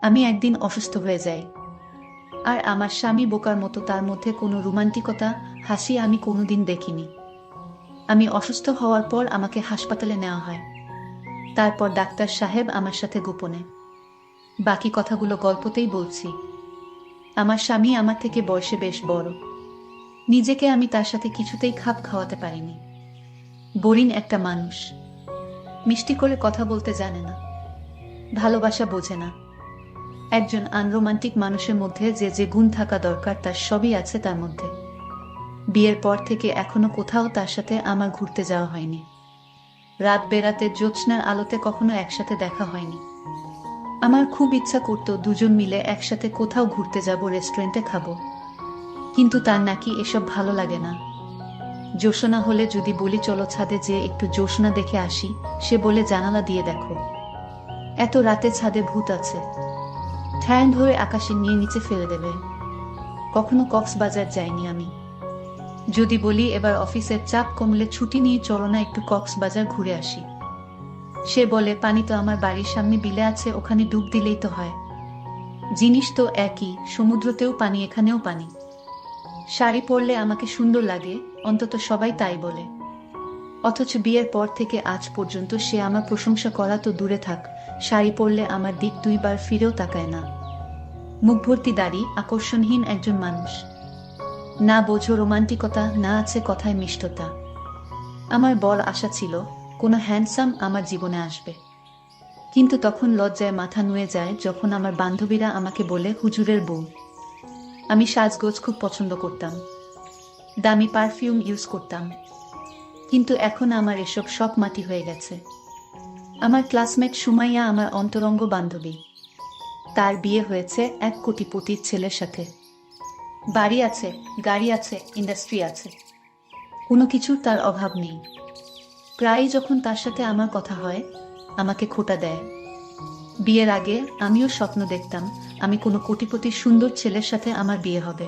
আমি একদিন অসুস্থ হয়ে যাই, আর আমার স্বামী বোকার মতো তার মধ্যে কোনো রোমান্টিকতা, হাসি আমি কোনোদিন দেখিনি। আমি অসুস্থ হওয়ার পর আমাকে হাসপাতালে নেওয়া হয়। তারপর ডাক্তার সাহেব আমার সাথে গোপনে, বাকি কথাগুলো গল্পতেই বলছি। আমার স্বামী আমার থেকে বয়সে বেশ বড়। নিজেকে আমি তার সাথে কিছুতেই খাপ খাওয়াতে পারিনি। বোরিং একটা মানুষ, মিষ্টি করে কথা বলতে জানে না, ভালোবাসা বোঝে না। একজন আনরোমান্টিক মানুষের মধ্যে যে যে গুণ থাকা দরকার তার সবই আছে তার মধ্যে। বিয়ের পর থেকে এখনো কোথাও তার সাথে আমার ঘুরতে যাওয়া হয়নি। রাত বেরাতে জ্যোৎস্নার আলোতে কখনো একসাথে দেখা হয়নি। আমার খুব ইচ্ছা করতো দুজন মিলে একসাথে কোথাও ঘুরতে যাব, রেস্টুরেন্টে খাবো, কিন্তু তার নাকি এসব ভালো লাগে না। জ্যোৎস্না হলে যদি বলি চলো ছাদে যেয়ে একটু জ্যোৎস্না দেখে আসি, সে বলে জানালা দিয়ে দেখো, এত রাতে ছাদে ভূত আছে, ঠ্যাং ধরে আকাশে নিয়ে নিচে ফেলে দেবে। কখনো কক্সবাজার যাইনি আমি। যদি বলি এবার অফিসের চাপ কমলে ছুটি নিয়ে চলো না একটু কক্সবাজার ঘুরে আসি, সে বলে পানি তো আমার বাড়ির সামনে বিলে আছে, ওখানে ডুব দিলেই তো হয়। জিনিস তো একই, সমুদ্রতেও পানি এখানেও পানি। শাড়ি পরলে আমাকে সুন্দর লাগে, অন্তত সবাই তাই বলে। অথচ বিয়ের পর থেকে আজ পর্যন্ত সে আমার প্রশংসা করা তো দূরে থাক, শাড়ি পরলে আমার দিক দুইবার ফিরেও তাকায় না। মুখ ভর্তি দাড়ি, আকর্ষণহীন একজন মানুষ। না বোঝো রোমান্টিকতা, না আছে কথায় মিষ্টতা। আমার বড় আশা ছিল কোনো হ্যান্ডসাম আমার জীবনে আসবে, কিন্তু তখন লজ্জায় মাথা নুয়ে যায় যখন আমার বান্ধবীরা আমাকে বলে হুজুরের বউ। আমি সাজগোজ খুব পছন্দ করতাম, দামি পারফিউম ইউজ করতাম, কিন্তু এখন আমার এসব সব মাটি হয়ে গেছে। আমার ক্লাসমেট সুমাইয়া আমার অন্তরঙ্গ বান্ধবী, তার বিয়ে হয়েছে এক কোটিপতির ছেলের সাথে। বাড়ি আছে, গাড়ি আছে, ইন্ডাস্ট্রি আছে, কোনো কিছুর তার অভাব নেই। প্রায়ই যখন তার সাথে আমার কথা হয় আমাকে খোঁটা দেয়। বিয়ের আগে আমিও স্বপ্ন দেখতাম আমি কোনো কোটিপতির সুন্দর ছেলের সাথে আমার বিয়ে হবে।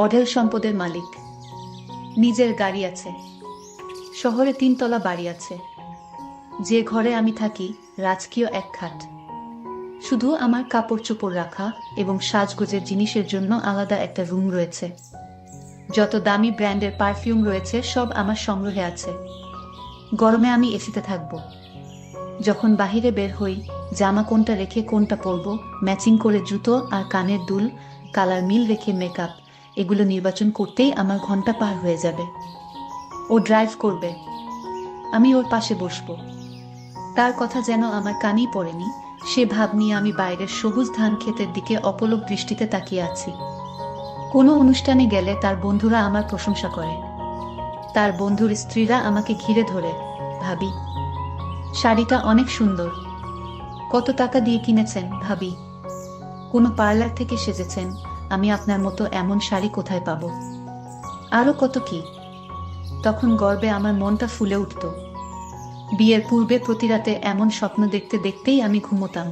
অঢেল সম্পদের মালিক, নিজের গাড়ি আছে, শহরে 3 তলা বাড়ি আছে, যে ঘরে আমি থাকি রাজকীয় এক খাট, শুধু আমার কাপড় চোপড় রাখা এবং সাজগোজের জিনিসের জন্য আলাদা একটা রুম রয়েছে। যত দামি ব্র্যান্ডের পারফিউম রয়েছে সব আমার সংগ্রহে আছে। গরমে আমি এসিতে থাকবো, যখন বাহিরে বের হই জামা কোনটা রেখে কোনটা পরবো, ম্যাচিং করে জুতো আর কানের দুল, কালার মিল রেখে মেকআপ, এগুলো নির্বাচন করতেই আমার ঘন্টা পার হয়ে যাবে। ও ড্রাইভ করবে, আমি ওর পাশে বসবো। তার কথা যেন আমার কানেই পড়েনি, সে ভাব নিয়ে আমি বাইরের সবুজ ধান ক্ষেতের দিকে অপলক দৃষ্টিতে তাকিয়ে আছি। কোনো অনুষ্ঠানে গেলে তার বন্ধুরা আমার প্রশংসা করে, তার বন্ধুর স্ত্রীরা আমাকে ঘিরে ধরে, ভাবি শাড়িটা অনেক সুন্দর, কত টাকা দিয়ে কিনেছেন ভাবি, কোনো পার্লার থেকে সেজেছেন, আমি আপনার মতো এমন শাড়ি কোথায় পাবো, আরো কত কি। তখন গর্বে আমার মনটা ফুলে উঠত। বিয়ের পূর্বে প্রতি রাতে এমন স্বপ্ন দেখতে দেখতেই আমি ঘুমোতাম।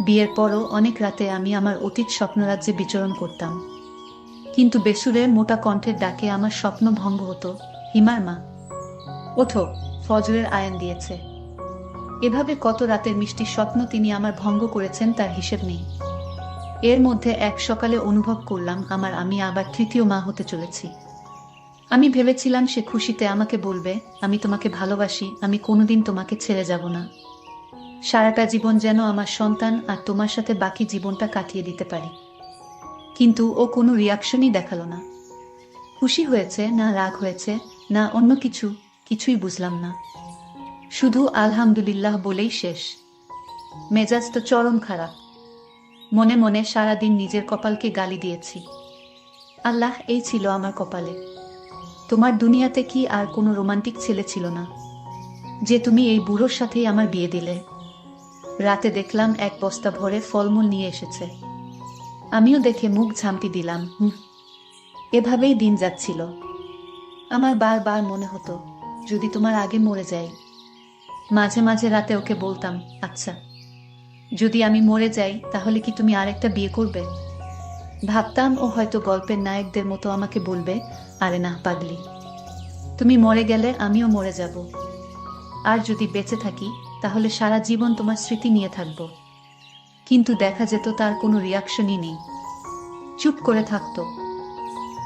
বিয়ের পরও অনেক রাতে আমি আমার অতীত স্বপ্নরাজ্যে বিচরণ করতাম, কিন্তু বেসুরে মোটা কণ্ঠের ডাকে আমার স্বপ্ন ভঙ্গ হতো। হিমার মা, ওঠো, ফজরের আয়ান দিয়েছে। এভাবে কত রাতের মিষ্টি স্বপ্ন তিনি আমার ভঙ্গ করেছেন তার হিসেব নেই। এর মধ্যে এক সকালে অনুভব করলাম আমি আবার তৃতীয় মা হতে চলেছি। আমি ভেবেছিলাম সে খুশিতে আমাকে বলবে আমি তোমাকে ভালোবাসি, আমি কোনোদিন তোমাকে ছেড়ে যাব না, সারাটা জীবন যেন আমার সন্তান আর তোমার সাথে বাকি জীবনটা কাটিয়ে দিতে পারি। কিন্তু ও কোনো রিয়াকশনই দেখালো না। খুশি হয়েছে না রাগ হয়েছে না অন্য কিছু, কিছুই বুঝলাম না। শুধু আলহামদুলিল্লাহ বলেই শেষ। মেজাজ তো চরম খারাপ। মনে মনে সারাদিন নিজের কপালকে গালি দিয়েছি। আল্লাহ, এই ছিল আমার কপালে। তোমার দুনিয়াতে কি আর কোনো রোমান্টিক ছেলে ছিল না যে তুমি এই বুড়োর সাথেই আমার বিয়ে দিলে? রাতে দেখলাম এক বস্তা ভরে ফলমূল নিয়ে এসেছে, আমিও দেখে মুখ ঝামটি দিলাম। এভাবেই দিন যাচ্ছিল। আমার বারবার মনে হতো যদি তোমার আগে মরে যাই। মাঝে মাঝে রাতে ওকে বলতাম, আচ্ছা যদি আমি মরে যাই তাহলে কি তুমি আরেকটা বিয়ে করবে? ভাবতাম ও হয়তো গল্পের নায়কদের মতো আমাকে বলবে, আরে না পাগলি, তুমি মরে গেলে আমিও মরে যাব, আর যদি বেঁচে থাকি তাহলে সারা জীবন তোমার স্মৃতি নিয়ে থাকব। কিন্তু দেখা যেত তার কোনো রিয়াকশনই নেই, চুপ করে থাকতো।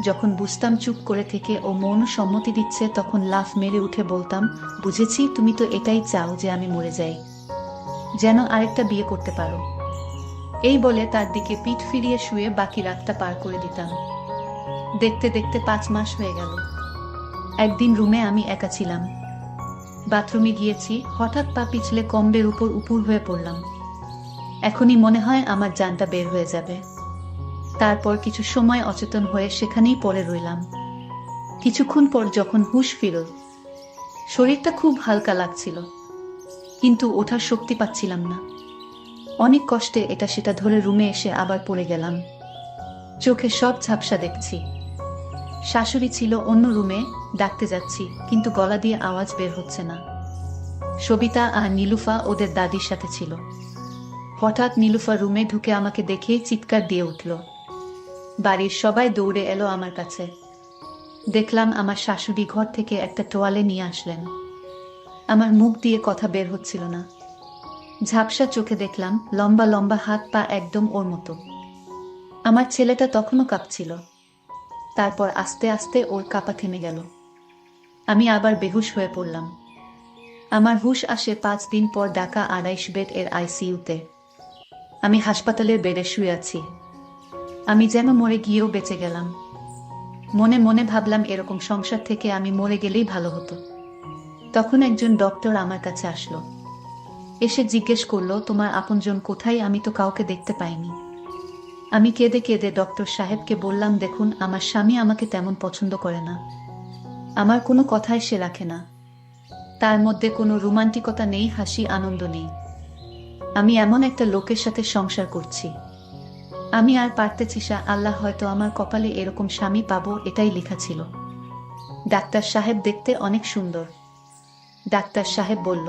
যখন বুঝতাম চুপ করে থেকে ও মৌন সম্মতি দিচ্ছে, তখন লাফ মেরে উঠে বলতাম, বুঝেছি, তুমি তো এটাই চাও যে আমি মরে যাই, যেন আরেকটা বিয়ে করতে পারো। এই বলে তার দিকে পিঠ ফিরিয়ে শুয়ে বাকি রাতটা পার করে দিতাম। দেখতে দেখতে 5 মাস হয়ে গেল। একদিন রুমে আমি একা ছিলাম, বাথরুমে গিয়েছি, হঠাৎ পা পিছলে কম্বের উপর উপুর হয়ে পড়লাম। এখনই মনে হয় আমার জানটা বের হয়ে যাবে। তারপর কিছু সময় অচেতন হয়ে সেখানেই পড়ে রইলাম। কিছুক্ষণ পর যখন হুঁশ ফিরল, শরীরটা খুব হালকা লাগছিল, কিন্তু ওঠার শক্তি পাচ্ছিলাম না। অনেক কষ্টে এটা সেটা ধরে রুমে এসে আবার পড়ে গেলাম। চোখে সব ঝাপসা দেখছি। শাশুড়ি ছিল অন্য রুমে, ডাকতে যাচ্ছি, কিন্তু গলা দিয়ে আওয়াজ বের হচ্ছে না। সবিতা আর নীলুফা ওদের দাদির সাথে ছিল। হঠাৎ নীলুফা রুমে ঢুকে আমাকে দেখে চিৎকার দিয়ে উঠল। বাড়ির সবাই দৌড়ে এলো আমার কাছে। দেখলাম আমার শাশুড়ি ঘর থেকে একটা তোয়ালে নিয়ে আসলেন। আমার মুখ দিয়ে কথা বের হচ্ছিল না। ঝাপসা চোখে দেখলাম লম্বা লম্বা হাত পা, একদম ওর মতো। আমার ছেলেটা তখনও কাঁপছিল। তারপর আস্তে আস্তে ওর কাঁপা থেমে গেল। আমি আবার বেহুশ হয়ে পড়লাম। আমার হুঁশ আসে 5 দিন পর, ঢাকা 28 বেড এর আইসিইউতে। আমি হাসপাতালের বেডে শুয়ে আছি। আমি যেন মরে গিয়েও বেঁচে গেলাম। মনে মনে ভাবলাম, এরকম সংসার থেকে আমি মরে গেলেই ভালো হতো। তখন একজন ডক্টর আমার কাছে আসলো। এসে জিজ্ঞেস করলো, তোমার আপনজন কোথায়? আমি তো কাউকে দেখতে পাইনি। আমি কেঁদে কেঁদে ডক্টর সাহেবকে বললাম, দেখুন, আমার স্বামী আমাকে তেমন পছন্দ করে না। আমার কোনো কথাই সে রাখে না। তার মধ্যে কোনো রোমান্টিকতা নেই, হাসি আনন্দ নেই। আমি এমন একটা লোকের সাথে সংসার করছি। আমি আর পারতেছি না। আল্লাহ হয়তো আমার কপালে এরকম স্বামী পাবো, এটাই লেখা ছিল। ডাক্তার সাহেব দেখতে অনেক সুন্দর। ডাক্তার সাহেব বলল,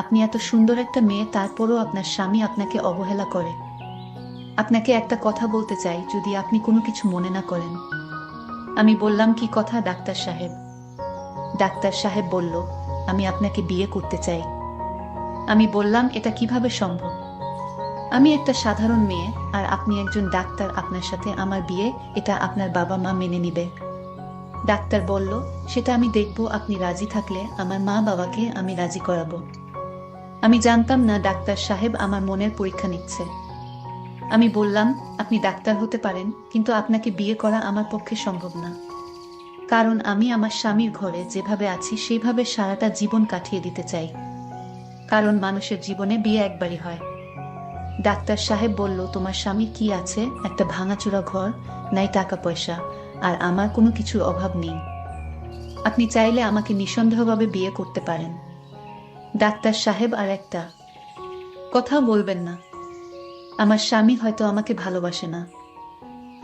আপনি এত সুন্দর একটা মেয়ে, তারপরও আপনার স্বামী আপনাকে অবহেলা করে। আপনাকে একটা কথা বলতে চাই, যদি আপনি কোনো কিছু মনে না করেন। আমি বললাম, কি কথা ডাক্তার সাহেব? ডাক্তার সাহেব বলল, আমি আপনাকে বিয়ে করতে চাই। আমি বললাম, এটা কিভাবে সম্ভব? আমি একটা সাধারণ মেয়ে, আর আপনি একজন ডাক্তার, আপনার সাথে আমার বিয়ে, এটা আপনার বাবা মা মেনে নিবে? ডাক্তার বলল, সেটা আমি দেখব, আপনি রাজি থাকলে আমার মা বাবাকে আমি রাজি করাবো। আমি জানতাম না ডাক্তার সাহেব আমার মনের পরীক্ষা নিচ্ছে। আমি বললাম, আপনি ডাক্তার হতে পারেন, কিন্তু আপনাকে বিয়ে করা আমার পক্ষে সম্ভব না। কারণ আমি আমার স্বামীর ঘরে যেভাবে আছি সেইভাবে সারাটা জীবন কাটিয়ে দিতে চাই। কারণ মানুষের জীবনে বিয়ে একবারই হয়। ডাক্তার সাহেব বলল, তোমার স্বামীর কি আছে? একটা ভাঙাচোরা ঘর, নাই টাকা পয়সা, আর আমার কোনো কিছুর অভাব নেই। আপনি চাইলে আমাকে নিঃসন্দেহভাবে বিয়ে করতে পারেন। ডাক্তার সাহেব আর একটা কথাও বলবেন না। আমার স্বামী হয়তো আমাকে ভালোবাসে না,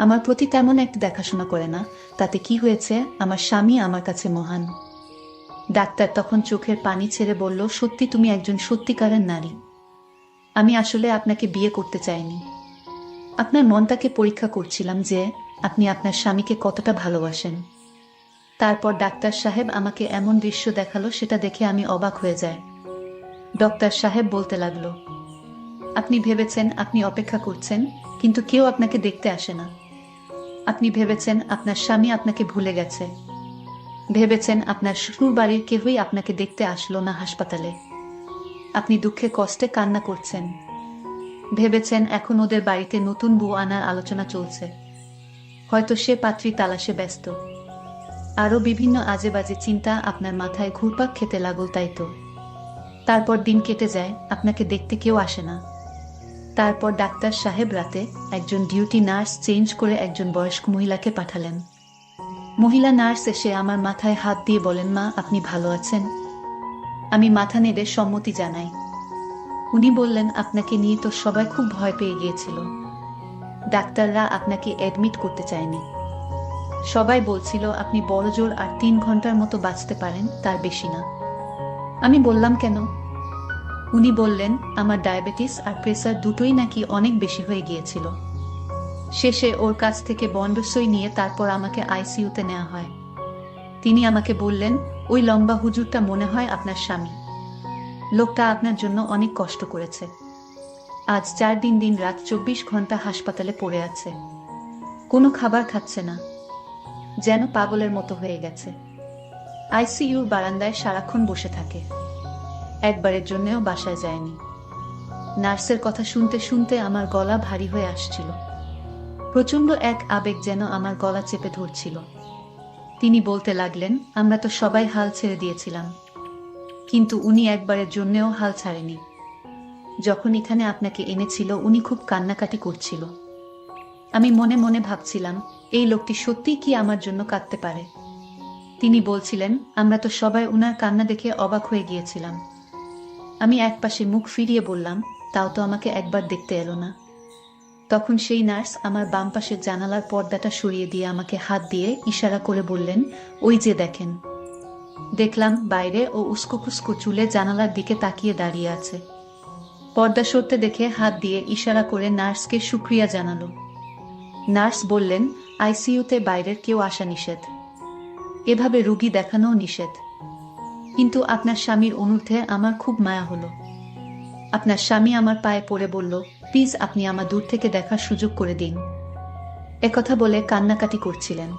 আমার প্রতি তেমন একটা দেখাশোনা করে না, তাতে কি হয়েছে? আমার স্বামী আমার কাছে মহান। ডাক্তার তখন চোখের পানি ছেড়ে বলল, সত্যি তুমি একজন সত্যিকারের নারী। আমি আসলে আপনাকে বিয়ে করতে চাইনি। আপনার মনটাকে পরীক্ষা করছিলাম যে আপনি আপনার স্বামীকে কতটা ভালোবাসেন। তারপর ডাক্তার সাহেব আমাকে এমন দৃশ্য দেখালো, সেটা দেখে আমি অবাক হয়ে যাই। ডক্টর সাহেব বলতে লাগলো, আপনি ভেবেছেন আপনি অপেক্ষা করছেন, কিন্তু কেউ আপনাকে দেখতে আসে না। আপনি ভেবেছেন আপনার স্বামী আপনাকে ভুলে গেছে। ভেবেছেন আপনার শ্বশুর বাড়ির কেউই আপনাকে দেখতে আসলো না হাসপাতালে। আপনি দুঃখে কষ্টে কান্না করছেন। ভেবেছেন এখন ওদের বাড়িতে নতুন বউ আনার আলোচনা চলছে, হয়তো সে পাত্রী তালাশে ব্যস্ত। আরও বিভিন্ন আজে বাজে চিন্তা আপনার মাথায় ঘুরপাক খেতে লাগল, তাই তো? তারপর দিন কেটে যায়, আপনাকে দেখতে কেউ আসে না। তারপর ডাক্তার সাহেব রাতে একজন ডিউটি নার্স চেঞ্জ করে একজন বয়স্ক মহিলাকে পাঠালেন। মহিলা নার্স এসে আমার মাথায় হাত দিয়ে বলেন, মা, আপনি ভালো আছেন? আমি মাথা নেড়ে সম্মতি জানাই। উনি বললেন, আপনাকে নিয়ে তো সবাই খুব ভয় পেয়ে গিয়েছিল। ডাক্তাররা আপনাকে অ্যাডমিট করতে চায়নি। সবাই বলছিল আপনি বড়জোর আর 3 ঘন্টার মতো বাঁচতে পারেন, তার বেশি না। আমি বললাম, কেন? উনি বললেন, আমার ডায়াবেটিস আর প্রেসার দুটোই নাকি অনেক বেশি হয়ে গিয়েছিল। শেষে ওর কাছ থেকে বন্ডসই নিয়ে তারপর আমাকে আইসিইউতে নেওয়া হয়। তিনি আমাকে বললেন, ওই লম্বা হুজুরটা মনে হয় আপনার স্বামী। লোকটা আপনার জন্য অনেক কষ্ট করেছে। আজ 4 দিন দিন রাত 24 ঘন্টা হাসপাতালে পড়ে আছে। কোনো খাবার খাচ্ছে না, যেন পাগলের মতো হয়ে গেছে। আইসিইউর বারান্দায় সারাক্ষণ বসে থাকে, একবারের জন্যও বাসায় যায়নি। নার্সের কথা শুনতে শুনতে আমার গলা ভারী হয়ে আসছিল। প্রচণ্ড এক আবেগ যেন আমার গলা চেপে ধরছিল। তিনি বলতে লাগলেন, আমরা তো সবাই হাল ছেড়ে দিয়েছিলাম, কিন্তু উনি একবারের জন্যও হাল ছাড়েনি। যখন এখানে আপনাকে এনেছিল উনি খুব কান্নাকাটি করছিল। আমি মনে মনে ভাবছিলাম, এই লোকটি সত্যিই কি আমার জন্য কাঁদতে পারে। তিনি বলছিলেন, আমরা তো সবাই উনার কান্না দেখে অবাক হয়ে গিয়েছিলাম। আমি একপাশে মুখ ফিরিয়ে বললাম, তাও তো আমাকে একবার দেখতে এলো না। তখন সেই নার্স আমার বাম পাশের জানালার পর্দাটা সরিয়ে দিয়ে আমাকে হাত দিয়ে ইশারা করে বললেন, ওই যে দেখেন। দেখলাম বাইরে ও উস্কো খুস্কো চুলে জানালার দিকে তাকিয়ে দাঁড়িয়ে আছে। পর্দা সরতে দেখে হাত দিয়ে ইশারা করে নার্সকে শুকরিয়া জানালো। নার্স বললেন, আইসিইউতে বাইরের কেউ আসা নিষেধ, এভাবে রুগী দেখানোও নিষেধ। কিন্তু আপনার স্বামীর অনুরোধে আমার খুব মায়া হলো। আপনার স্বামী আমার পায়ে পড়ে বলল, প্লিজ আপনি আমার দূর থেকে দেখার সুযোগ করে দিন। একথা বলে কান্নাকাটি করছিলেন।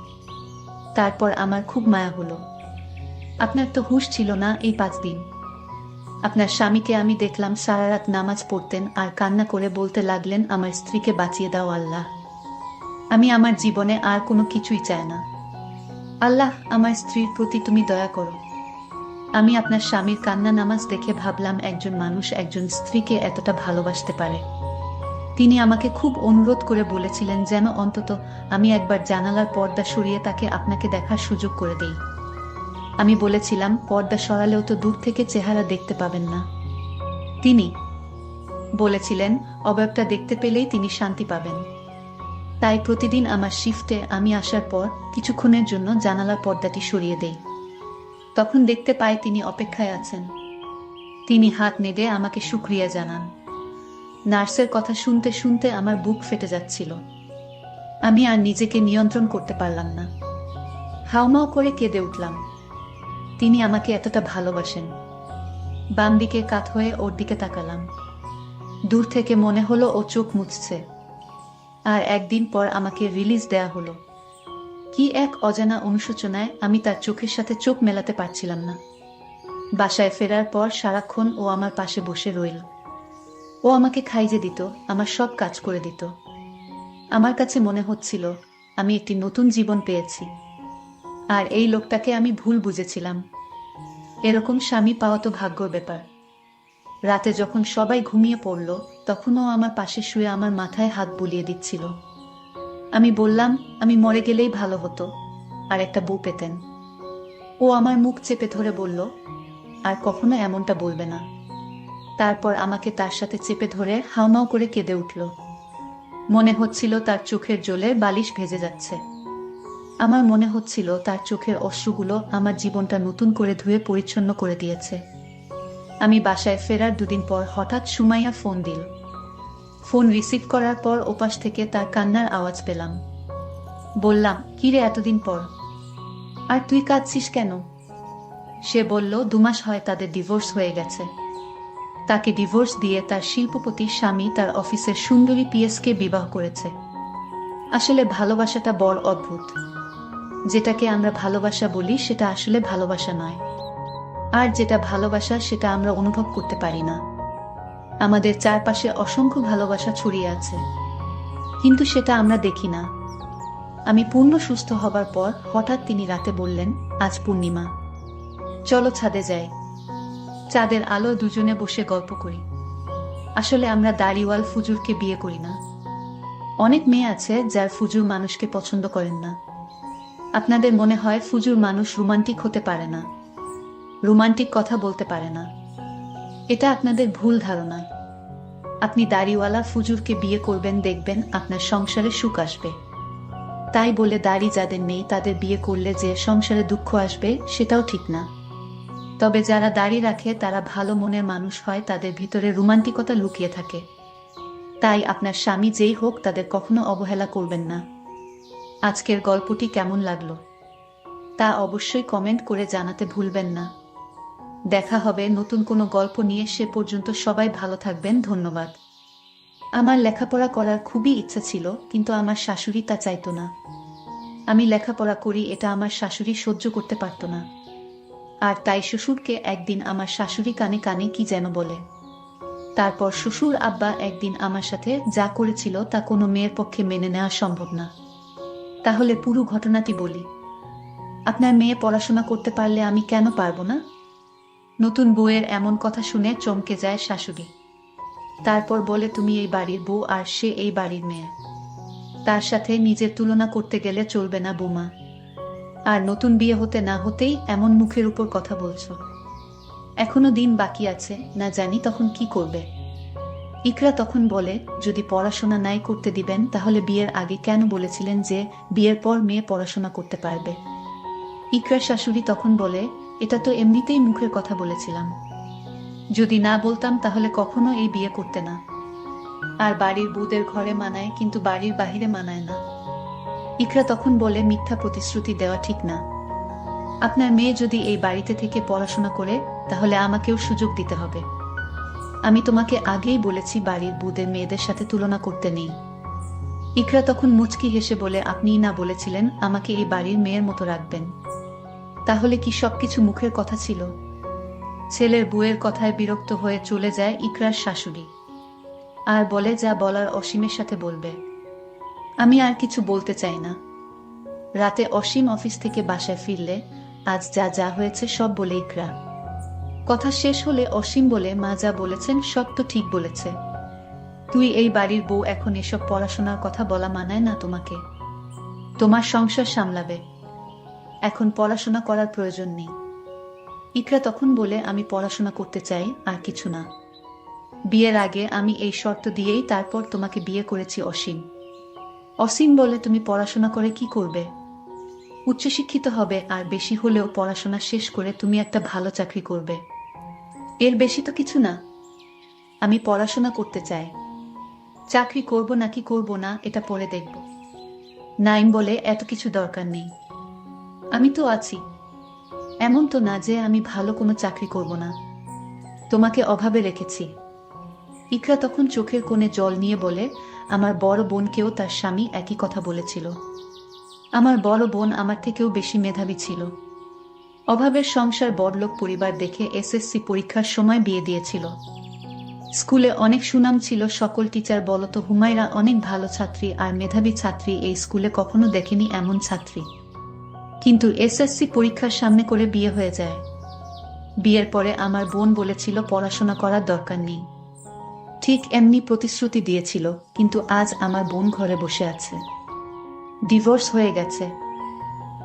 তারপর আমার খুব মায়া হলো। আপনার তো হুঁশ ছিল না এই 5 দিন। আপনার স্বামীকে আমি দেখলাম সারা রাত নামাজ পড়তেন আর কান্না করে বলতে লাগলেন, আমার স্ত্রীকে বাঁচিয়ে দাও আল্লাহ, আমি আমার জীবনে আর কোনো কিছুই চাই না। আল্লাহ, আমার স্ত্রীর প্রতি তুমি দয়া করো। আমি আপনার স্বামীর কান্না নামাজ দেখে ভাবলাম, একজন মানুষ একজন স্ত্রীকে এতটা ভালোবাসতে পারে। তিনি আমাকে খুব অনুরোধ করে বলেছিলেন যেন অন্তত আমি একবার জানালার পর্দা সরিয়ে তাকে আপনাকে দেখার সুযোগ করে দেই। আমি বলেছিলাম, পর্দা সরালেও তো দূর থেকে চেহারা দেখতে পাবেন না। তিনি বলেছিলেন, অবয়বটা দেখতে পেলেই তিনি শান্তি পাবেন। তাই প্রতিদিন আমার শিফটে আমি আসার পর কিছুক্ষণের জন্য জানালার পর্দাটি সরিয়ে দেই। তখন দেখতে পাই তিনি অপেক্ষায় আছেন। তিনি হাত নেড়ে আমাকে শুকরিয়া জানান। নার্সের কথা শুনতে শুনতে আমার বুক ফেটে যাচ্ছিল। আমি আর নিজেকে নিয়ন্ত্রণ করতে পারলাম না, হাউমাউ করে কেঁদে উঠলাম। তিনি আমাকে এতটা ভালোবাসেন। বাম দিকে কাত হয়ে ওর দিকে তাকালাম। দূর থেকে মনে হলো ও চোখ মুছছে। আর একদিন পর আমাকে রিলিজ দেয়া হলো। কি এক অজানা অনুশোচনায় আমি তার চোখের সাথে চোখ মেলাতে পারছিলাম না। বাসায় ফেরার পর সারাক্ষণ ও আমার পাশে বসে রইল। ও আমাকে খাইয়ে দিত, আমার সব কাজ করে দিত। আমার কাছে মনে হচ্ছিল আমি একটি নতুন জীবন পেয়েছি। আর এই লোকটাকে আমি ভুল বুঝেছিলাম। এরকম স্বামী পাওয়া তো ভাগ্যর ব্যাপার। রাতে যখন সবাই ঘুমিয়ে পড়ল, তখনও আমার পাশে শুয়ে আমার মাথায় হাত বুলিয়ে দিচ্ছিল। আমি বললাম, আমি মরে গেলেই ভালো হতো, আর একটা বউ পেতেন। ও আমার মুখ চেপে ধরে বলল, আর কখনো এমনটা বলবে না। তারপর আমাকে তার সাথে চেপে ধরে হাউমাউ করে কেঁদে উঠল। মনে হচ্ছিল তার চোখের জলে বালিশ ভেজে যাচ্ছে। আমার মনে হচ্ছিল তার চোখের অশ্রুগুলো আমার জীবনটা নতুন করে ধুয়ে পরিচ্ছন্ন করে দিয়েছে। আমি বাসায় ফেরার 2 দিন পর হঠাৎ সুমাইয়া ফোন দিল। ফোন রিসিভ করার পর ওপাশ থেকে তার কান্নার আওয়াজ পেলাম। বললাম, কিরে এতদিন পর, আর তুই কাঁদছিস কেন? সে বলল, 2 মাস হয় তাদের ডিভোর্স হয়ে গেছে। তাকে ডিভোর্স দিয়ে তার শিল্পপতির স্বামী তার অফিসের সুন্দরী পিএসকে বিবাহ করেছে। আসলে ভালোবাসাটা বড় অদ্ভুত। যেটাকে আমরা ভালোবাসা বলি সেটা আসলে ভালোবাসা নয়। আর যেটা ভালোবাসা সেটা আমরা অনুভব করতে পারি না। আমাদের চারপাশে অসংখ্য ভালোবাসা ছড়িয়ে আছে, কিন্তু সেটা আমরা দেখি না। আমি পূর্ণ সুস্থ হবার পর হঠাৎ তিনি রাতে বললেন, আজ পূর্ণিমা, চলো ছাদে যাই, চাঁদের আলো দুজনে বসে গল্প করি। আসলে আমরা দাড়িওয়াল ফুজুরকে বিয়ে করি না। অনেক মেয়ে আছে যার ফুজুর মানুষকে পছন্দ করেন না। আপনাদের মনে হয় ফুজুর মানুষ রোমান্টিক হতে পারে না, রোমান্টিক কথা বলতে পারে না। এটা আপনাদের ভুল ধারণা। আপনি দাড়িওয়ালা ফুজুরকে বিয়ে করবেন, দেখবেন আপনার সংসারে সুখ আসবে। তাই বলে দাড়ি যাদের নেই তাদের বিয়ে করলে যে সংসারে দুঃখ আসবে, সেটাও ঠিক না। তবে যারা দাড়ি রাখে তারা ভালো মনের মানুষ হয়, তাদের ভিতরে রোমান্টিকতা লুকিয়ে থাকে। তাই আপনার স্বামী যেই হোক তাদের কখনো অবহেলা করবেন না। আজকের গল্পটি কেমন লাগলো তা অবশ্যই কমেন্ট করে জানাতে ভুলবেন না। দেখা হবে নতুন কোনো গল্প নিয়ে। সে পর্যন্ত সবাই ভালো থাকবেন। ধন্যবাদ। আমার লেখাপড়া করার খুবই ইচ্ছা ছিল, কিন্তু আমার শাশুড়ি তা চাইতো না। আমি লেখাপড়া করি এটা আমার শাশুড়ি সহ্য করতে পারত না। আর তাই শ্বশুরকে একদিন আমার শাশুড়ি কানে কানে কি যেন বলে। তারপর শ্বশুর আব্বা একদিন আমার সাথে যা করেছিল তা কোনো মেয়ের পক্ষে মেনে নেওয়া সম্ভব না। তাহলে পুরো ঘটনাটি বলি। আপনার মেয়ে পড়াশোনা করতে পারলে আমি কেন পারবো না? নতুন বউয়ের এমন কথা শুনে চমকে যায় শাশুড়ি। তারপর বলে, তুমি এই বাড়ির বউ আর সে এই বাড়ির মেয়ে, তার সাথে নিজের তুলনা করতে গেলে চলবে না বৌমা। আর নতুন বিয়ে হতে না হতেই এমন মুখের উপর কথা বলছো। এখনো দিন বাকি আছে, না জানি তখন কি করবে। ইকরা তখন বলে, যদি পড়াশোনা নাই করতে দিবেন তাহলে বিয়ের আগে কেন বলেছিলেন যে বিয়ের পর মেয়ে পড়াশোনা করতে পারবে? ইকরার শাশুড়ি তখন বলে, এটা তো এমনিতেই মুখের কথা বলেছিলাম। যদি না বলতাম তাহলে কখনো এই বিয়ে করতে না। আর বাড়ির বউদের ঘরে মানায়, কিন্তু বাড়ির বাহিরে মানায় না। ইকরা তখন বলে, মিথ্যা প্রতিশ্রুতি দেওয়া ঠিক না। আপনার মেয়ে যদি এই বাড়িতে থেকে পড়াশোনা করে তাহলে আমাকেও সুযোগ দিতে হবে। আমি তোমাকে আগেই বলেছি বাড়ির বউদের মেয়েদের সাথে তুলনা করতে নেই। ইকরা তখন মুচকি হেসে বলে, আপনিই না বলেছিলেন আমাকে এই বাড়ির মেয়ের মতো রাখবেন? তাহলে কি সবকিছু মুখের কথা ছিল? ছেলের বউয়ের কথায় বিরক্ত হয়ে চলে যায় ইকরার শাশুড়ি, আর বলে, যা বলার অসীমের সাথে বলবে। আমি আর কিছু বলতে চাই না। রাতে অসীম অফিস থেকে বাসায় ফিরলে আজ যা যা হয়েছে সব বলে ইকরা। কথা শেষ হলে অসীম বলে, মা যা বলেছেন সব তো ঠিক বলেছে। তুই এই বাড়ির বউ, এখন এসব পড়াশোনার কথা বলা মানায় না তোমাকে। তোমার সংসার সামলাবে, এখন পড়াশোনা করার প্রয়োজন নেই। ইকরা তখন বলে, আমি পড়াশোনা করতে চাই, আর কিছু না। বিয়ের আগে আমি এই শর্ত দিয়েই তারপর তোমাকে বিয়ে করেছি অসীম। অসীম বলে, তুমি পড়াশোনা করে কি করবে? উচ্চশিক্ষিত হবে, আর বেশি হলেও পড়াশোনা শেষ করে তুমি একটা ভালো চাকরি করবে। এর বেশি তো কিছু না। আমি পড়াশোনা করতে চাই। চাকরি করব নাকি করব না এটা পরে দেখব। নাইম বলে, এত কিছু দরকার নেই, আমি তো আছি। এমন তো না যে আমি ভালো কোনো চাকরি করব না। তোমাকে অভাবে রেখেছি। ইকরা তখন চোখের কোণে জল নিয়ে বলে, আমার বড় বোনকেও তার স্বামী একই কথা বলেছিল। আমার বড় বোন আমার থেকেও বেশি মেধাবী ছিল। অভাবের সংসার, বড়লোক পরিবার দেখে এসএসসি পরীক্ষার সময় বিয়ে দিয়েছিল। স্কুলে অনেক সুনাম ছিল, সকল টিচার বলতো হুমায়রা অনেক ভালো ছাত্রী আর মেধাবী ছাত্রী, এই স্কুলে কখনো দেখেনি এমন ছাত্রী। কিন্তু এসএসসি পরীক্ষার সামনে করে বিয়ে হয়ে যায়। বিয়ের পরে আমার বোন বলেছিল পড়াশোনা করার দরকার নেই। ঠিক এমনি প্রতিশ্রুতি দিয়েছিল, কিন্তু আজ আমার বোন ঘরে বসে আছে। ডিভোর্স হয়ে গেছে,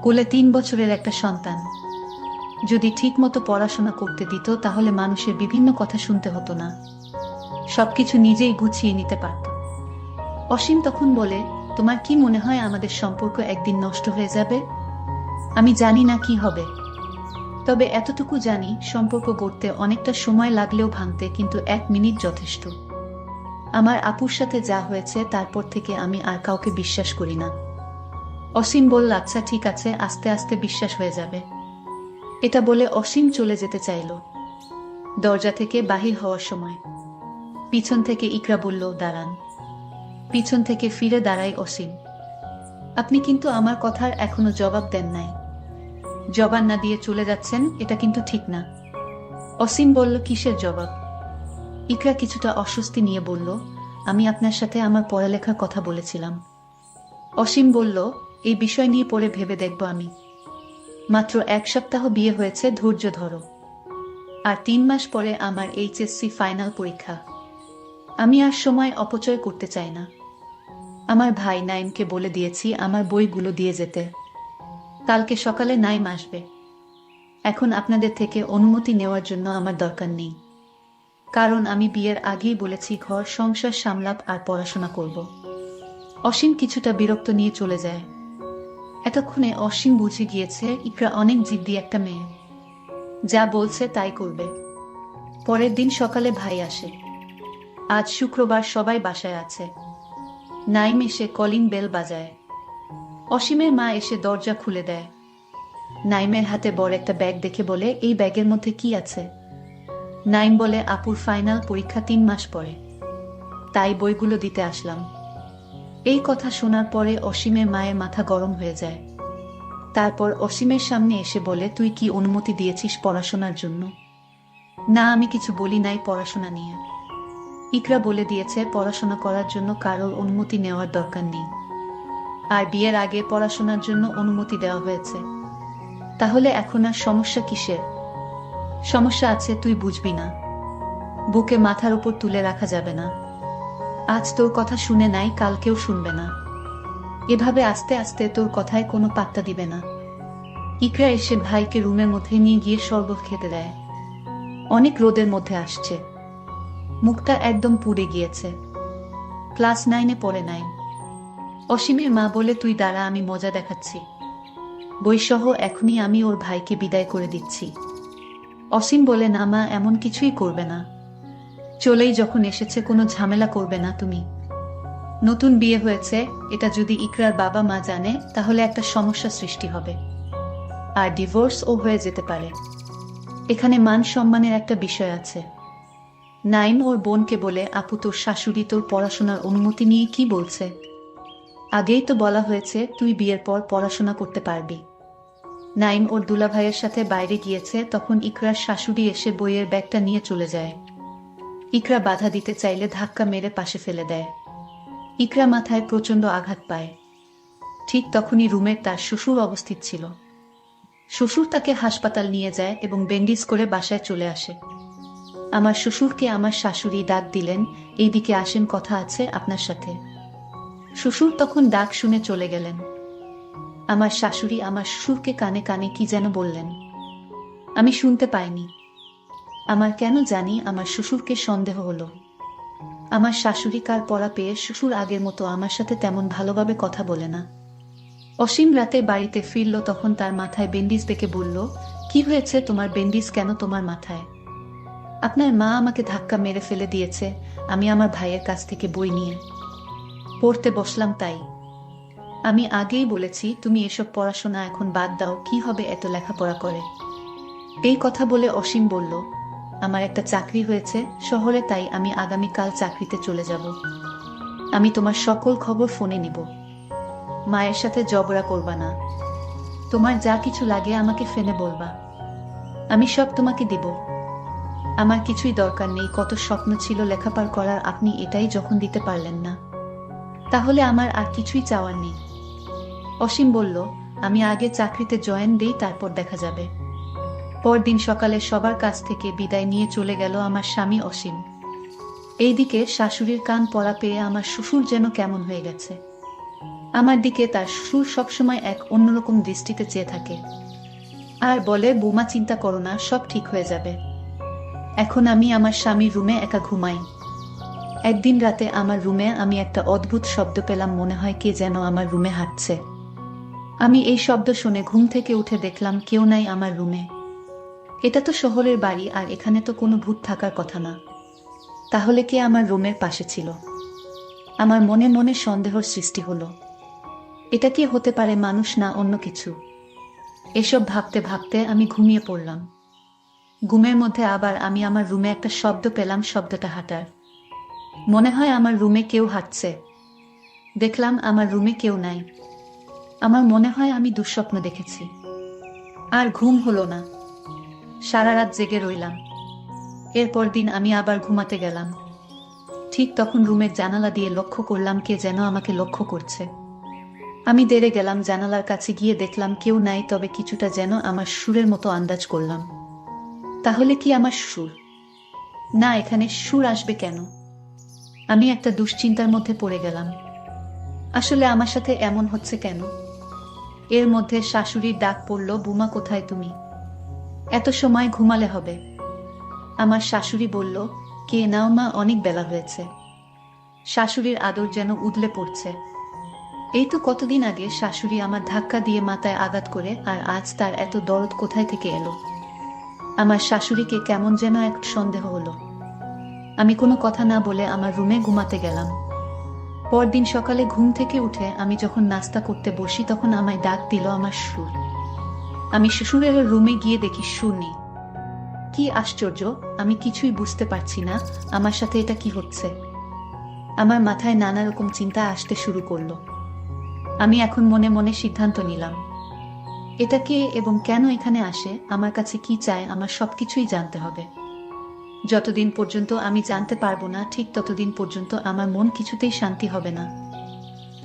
কোলে 3 বছরের একটা সন্তান। যদি ঠিক মতো পড়াশোনা করতে দিত তাহলে মানুষের বিভিন্ন কথা শুনতে হতো না, সবকিছু নিজেই গুছিয়ে নিতে পারত। অসীম তখন বলে, তোমার কি মনে হয় আমাদের সম্পর্ক একদিন নষ্ট হয়ে যাবে? আমি জানি না কি হবে, তবে এতটুকু জানি সম্পর্ক গড়তে অনেকটা সময় লাগলেও ভাঙতে কিন্তু 1 মিনিট যথেষ্ট। আমার আপুর সাথে যা হয়েছে তারপর থেকে আমি আর কাউকে বিশ্বাস করি না। অসীম বলল, আচ্ছা ঠিক আছে, আস্তে আস্তে বিশ্বাস হয়ে যাবে। এটা বলে অসীম চলে যেতে চাইল। দরজা থেকে বাহির হওয়ার সময় পিছন থেকে ইকরা বলল, দাঁড়ান। পিছন থেকে ফিরে দাঁড়ায় অসীম। আপনি কিন্তু আমার কথার এখনো জবাব দেন নাই। জবাব না দিয়ে চলে যাচ্ছেন, এটা কিন্তু ঠিক না। অসীম বলল, কিসের জবাব? ইকরা কিছুটা অস্বস্তি নিয়ে বলল, আমি আপনার সাথে আমার পড়ালেখার কথা বলেছিলাম। অসীম বলল, এই বিষয় নিয়ে পরে ভেবে দেখব আমি। মাত্র 1 সপ্তাহ বিয়ে হয়েছে, ধৈর্য ধরো। আর 3 মাস পরে আমার এইচএসসি ফাইনাল পরীক্ষা। আমি আর সময় অপচয় করতে চাই না। আমার ভাই নাইমকে বলে দিয়েছি আমার বইগুলো দিয়ে যেতে। কালকে সকালে নাইম আসবে। এখন আপনাদের থেকে অনুমতি নেওয়ার জন্য আমার দরকার নেই, কারণ আমি বিয়ের আগেই বলেছি ঘর সংসার সামলাপ আর পড়াশোনা করব। অসীম কিছুটা বিরক্ত নিয়ে চলে যায়। এতক্ষণে অসীম বুঝে গিয়েছে ইকরা অনেক জিদ্দি একটা মেয়ে, যা বলছে তাই করবে। পরের দিন সকালে ভাই আসে। আজ শুক্রবার, সবাই বাসায় আছে। নাইম এসে কলিং বেল বাজায়। অসীমের মা এসে দরজা খুলে দেয়। নাইমের হাতে বড় একটা ব্যাগ দেখে বলে, এই ব্যাগের মধ্যে কি আছে? নাইম বলে, আপুর ফাইনাল পরীক্ষা 3 মাস পরে। তাই বইগুলো দিতে আসলাম। এই কথা শোনার পরে অসীমের মায়ের মাথা গরম হয়ে যায়। তারপর অসীমের সামনে এসে বলে, তুই কি অনুমতি দিয়েছিস পড়াশোনার জন্য? না, আমি কিছু বলি নাই পড়াশোনা নিয়ে। ইকরা বলে দিয়েছে পড়াশোনা করার জন্য কারোর অনুমতি নেওয়ার দরকার নেই। আর বিয়ের আগে পড়াশোনার জন্য অনুমতি দেওয়া হয়েছে। তাহলে এখন আর সমস্যা কিসের? সমস্যা আছে, তুই বুঝবি না। বুকে মাথার উপর তুলে রাখা যাবে না। আজ তোর কথা শুনে নাই, কালকেও শুনবে না। এভাবে আস্তে আস্তে তোর কথায় কোনো পাত্তা দিবে না। ইকরা এসে ভাইকে রুমের মধ্যে নিয়ে গিয়ে শরবত খেতে দেয়। অনেক রোদের মধ্যে আসছে, মুখটা একদম পুড়ে গিয়েছে। ক্লাস 9-এ পড়ে নাই। অসীমের মা বলে, তুই দাঁড়া, আমি মজা দেখাচ্ছি। বইসহ এখনই আমি ওর ভাইকে বিদায় করে দিচ্ছি। অসীম বলে, না মা, এমন কিছুই করবে না। চলেই যখন এসেছে কোনো ঝামেলা করবে না তুমি। নতুন বিয়ে হয়েছে, এটা যদি ইকরার বাবা মা জানে তাহলে একটা সমস্যা সৃষ্টি হবে, আর ডিভোর্সও হয়ে যেতে পারে। এখানে মান সম্মানের একটা বিষয় আছে। নাইম ওর বোনকে বলে, আপু, তোর শাশুড়ি তোর পড়াশোনার অনুমতি নিয়ে কি বলছে? আগেই তো বলা হয়েছে তুই বিয়ের পর পড়াশোনা করতে পারবি। নাইম ওর দুলাভাইয়ের সাথে বাইরে গিয়েছে, তখন ইকরার শাশুড়ি এসে বইয়ের ব্যাগটা নিয়ে চলে যায়। ইকরা বাধা দিতে চাইলে ধাক্কা মেরে পাশে ফেলে দেয়। ইকরা মাথায় প্রচণ্ড আঘাত পায়। ঠিক তখনই রুমে তার শ্বশুর অবস্থিত ছিল। শ্বশুর তাকে হাসপাতাল নিয়ে যায় এবং ব্যান্ডেজ করে বাসায় চলে আসে। আমার শ্বশুরকে আমার শাশুড়ি ডাক দিলেন, এইদিকে আসেন, কথা আছে আপনার সাথে। শ্বশুর তখন ডাক শুনে চলে গেলেন। আমার শাশুড়ি আমার শ্বশুরকে কানে কানে কি যেন বললেন। আমি শুনতে পাইনি। আমার কেন জানি আমার শ্বশুরকে সন্দেহ হলো। আমার শাশুড়ি কার পড়া পেয়ে শ্বশুর আগের মতো আমার সাথে তেমন ভালোভাবে কথা বলে না। অসীম রাতে বাড়িতে ফিরল, তখন তার মাথায় ব্যান্ডেজ দেখে বলল, কি হয়েছে তোমার, ব্যান্ডেজ কেন তোমার মাথায়? আপনার মা আমাকে ধাক্কা মেরে ফেলে দিয়েছে, আমি আমার ভাইয়ের কাছ থেকে বই নিয়ে পড়তে বসলাম তাই। আমি আগেই বলেছি তুমি এসব পড়াশোনা এখন বাদ দাও, কি হবে এত লেখাপড়া করে। এই কথা বলে অসীম বলল, আমার একটা চাকরি হয়েছে শহরে, তাই আমি আগামীকাল চাকরিতে চলে যাব। আমি তোমার সকল খবর ফোনে নিব। মায়ের সাথে ঝগড়া করবা না। তোমার যা কিছু লাগে আমাকে ফোনে বলবা, আমি সব তোমাকে দিব। আমার কিছুই দরকার নেই। কত স্বপ্ন ছিল লেখাপড়া করার, আপনি এটাই যখন দিতে পারলেন না, তাহলে আমার আর কিছুই চাওয়ার নেই। অসীম বলল, আমি আগে চাকরিতে জয়েন দেই, তারপর দেখা যাবে। পরদিন সকালে সবার কাছ থেকে বিদায় নিয়ে চলে গেল আমার স্বামী অসীম। এইদিকে শাশুড়ির কান পড়া পেয়ে আমার শ্বশুর যেন কেমন হয়ে গেছে। আমার দিকে তার শ্বশুর সবসময় এক অন্যরকম দৃষ্টিতে চেয়ে থাকে আর বলে, বৌমা চিন্তা করো না, সব ঠিক হয়ে যাবে। এখন আমি আমার স্বামীর রুমে একা ঘুমাই। একদিন রাতে আমার রুমে আমি একটা অদ্ভুত শব্দ পেলাম, মনে হয় কে যেন আমার রুমে হাঁটছে। আমি এই শব্দ শুনে ঘুম থেকে উঠে দেখলাম কেউ নাই আমার রুমে। এটা তো শহরের বাড়ি, আর এখানে তো কোনো ভূত থাকার কথা না। তাহলে কে আমার রুমের পাশে ছিল? আমার মনে মনে সন্দেহের সৃষ্টি হলো। এটা কি হতে পারে, মানুষ না অন্য কিছু? এসব ভাবতে ভাবতে আমি ঘুমিয়ে পড়লাম। ঘুমের মধ্যে আবার আমি আমার রুমে একটা শব্দ পেলাম, শব্দটা হাঁটার। মনে হয় আমার রুমে কেউ হাঁটছে। দেখলাম আমার রুমে কেউ নাই। আমার মনে হয় আমি দুঃস্বপ্ন দেখেছি। আর ঘুম হলো না। সারা রাত জেগে রইলাম। এরপর দিন আমি আবার ঘুমাতে গেলাম। ঠিক তখন রুমের জানালা দিয়ে লক্ষ্য করলাম কে যেন আমাকে লক্ষ্য করছে। আমি দেরে গেলাম, জানালার কাছে গিয়ে দেখলাম কেউ নাই, তবে কিছুটা যেন আমার সুরের মতো আন্দাজ করলাম। তাহলে কি আমার সুর? না, এখানে সুর আসবে কেন? আমি একটা দুশ্চিন্তার মধ্যে পড়ে গেলাম। আসলে আমার সাথে এমন হচ্ছে কেন? এর মধ্যে শাশুড়ির ডাক পড়ল, বুমা কোথায় তুমি? এত সময় ঘুমালে হবে। আমার শাশুড়ি বলল, কে নাও মা, অনেক বেলা হয়েছে। শাশুড়ির আদর যেন উদলে পড়ছে। এই তো কতদিন আগে শাশুড়ি আমার ধাক্কা দিয়ে মাথায় আঘাত করে, আর আজ তার এত দরদ কোথায় থেকে এলো? আমার শাশুড়িকে কেমন যেন এক সন্দেহ হলো। আমি কোনো কথা না বলে আমার রুমে ঘুমাতে গেলাম। পরদিন সকালে ঘুম থেকে উঠে আমি যখন নাস্তা করতে বসি, তখন আমায় ডাক দিল আমার শ্বশুর। আমি শ্বশুরের রুমে গিয়ে দেখি শ্বশুর নেই। কি আশ্চর্য, আমি কিছুই বুঝতে পারছি না, আমার সাথে এটা কি হচ্ছে। আমার মাথায় নানা রকম চিন্তা আসতে শুরু করলো। আমি এখন মনে মনে সিদ্ধান্ত নিলাম, এটা কে এবং কেন এখানে আসে, আমার কাছে কি চায়, আমার সবকিছুই জানতে হবে। যতদিন পর্যন্ত আমি জানতে পারবো না, ঠিক ততদিন পর্যন্ত আমার মন কিছুতেই শান্তি হবে না।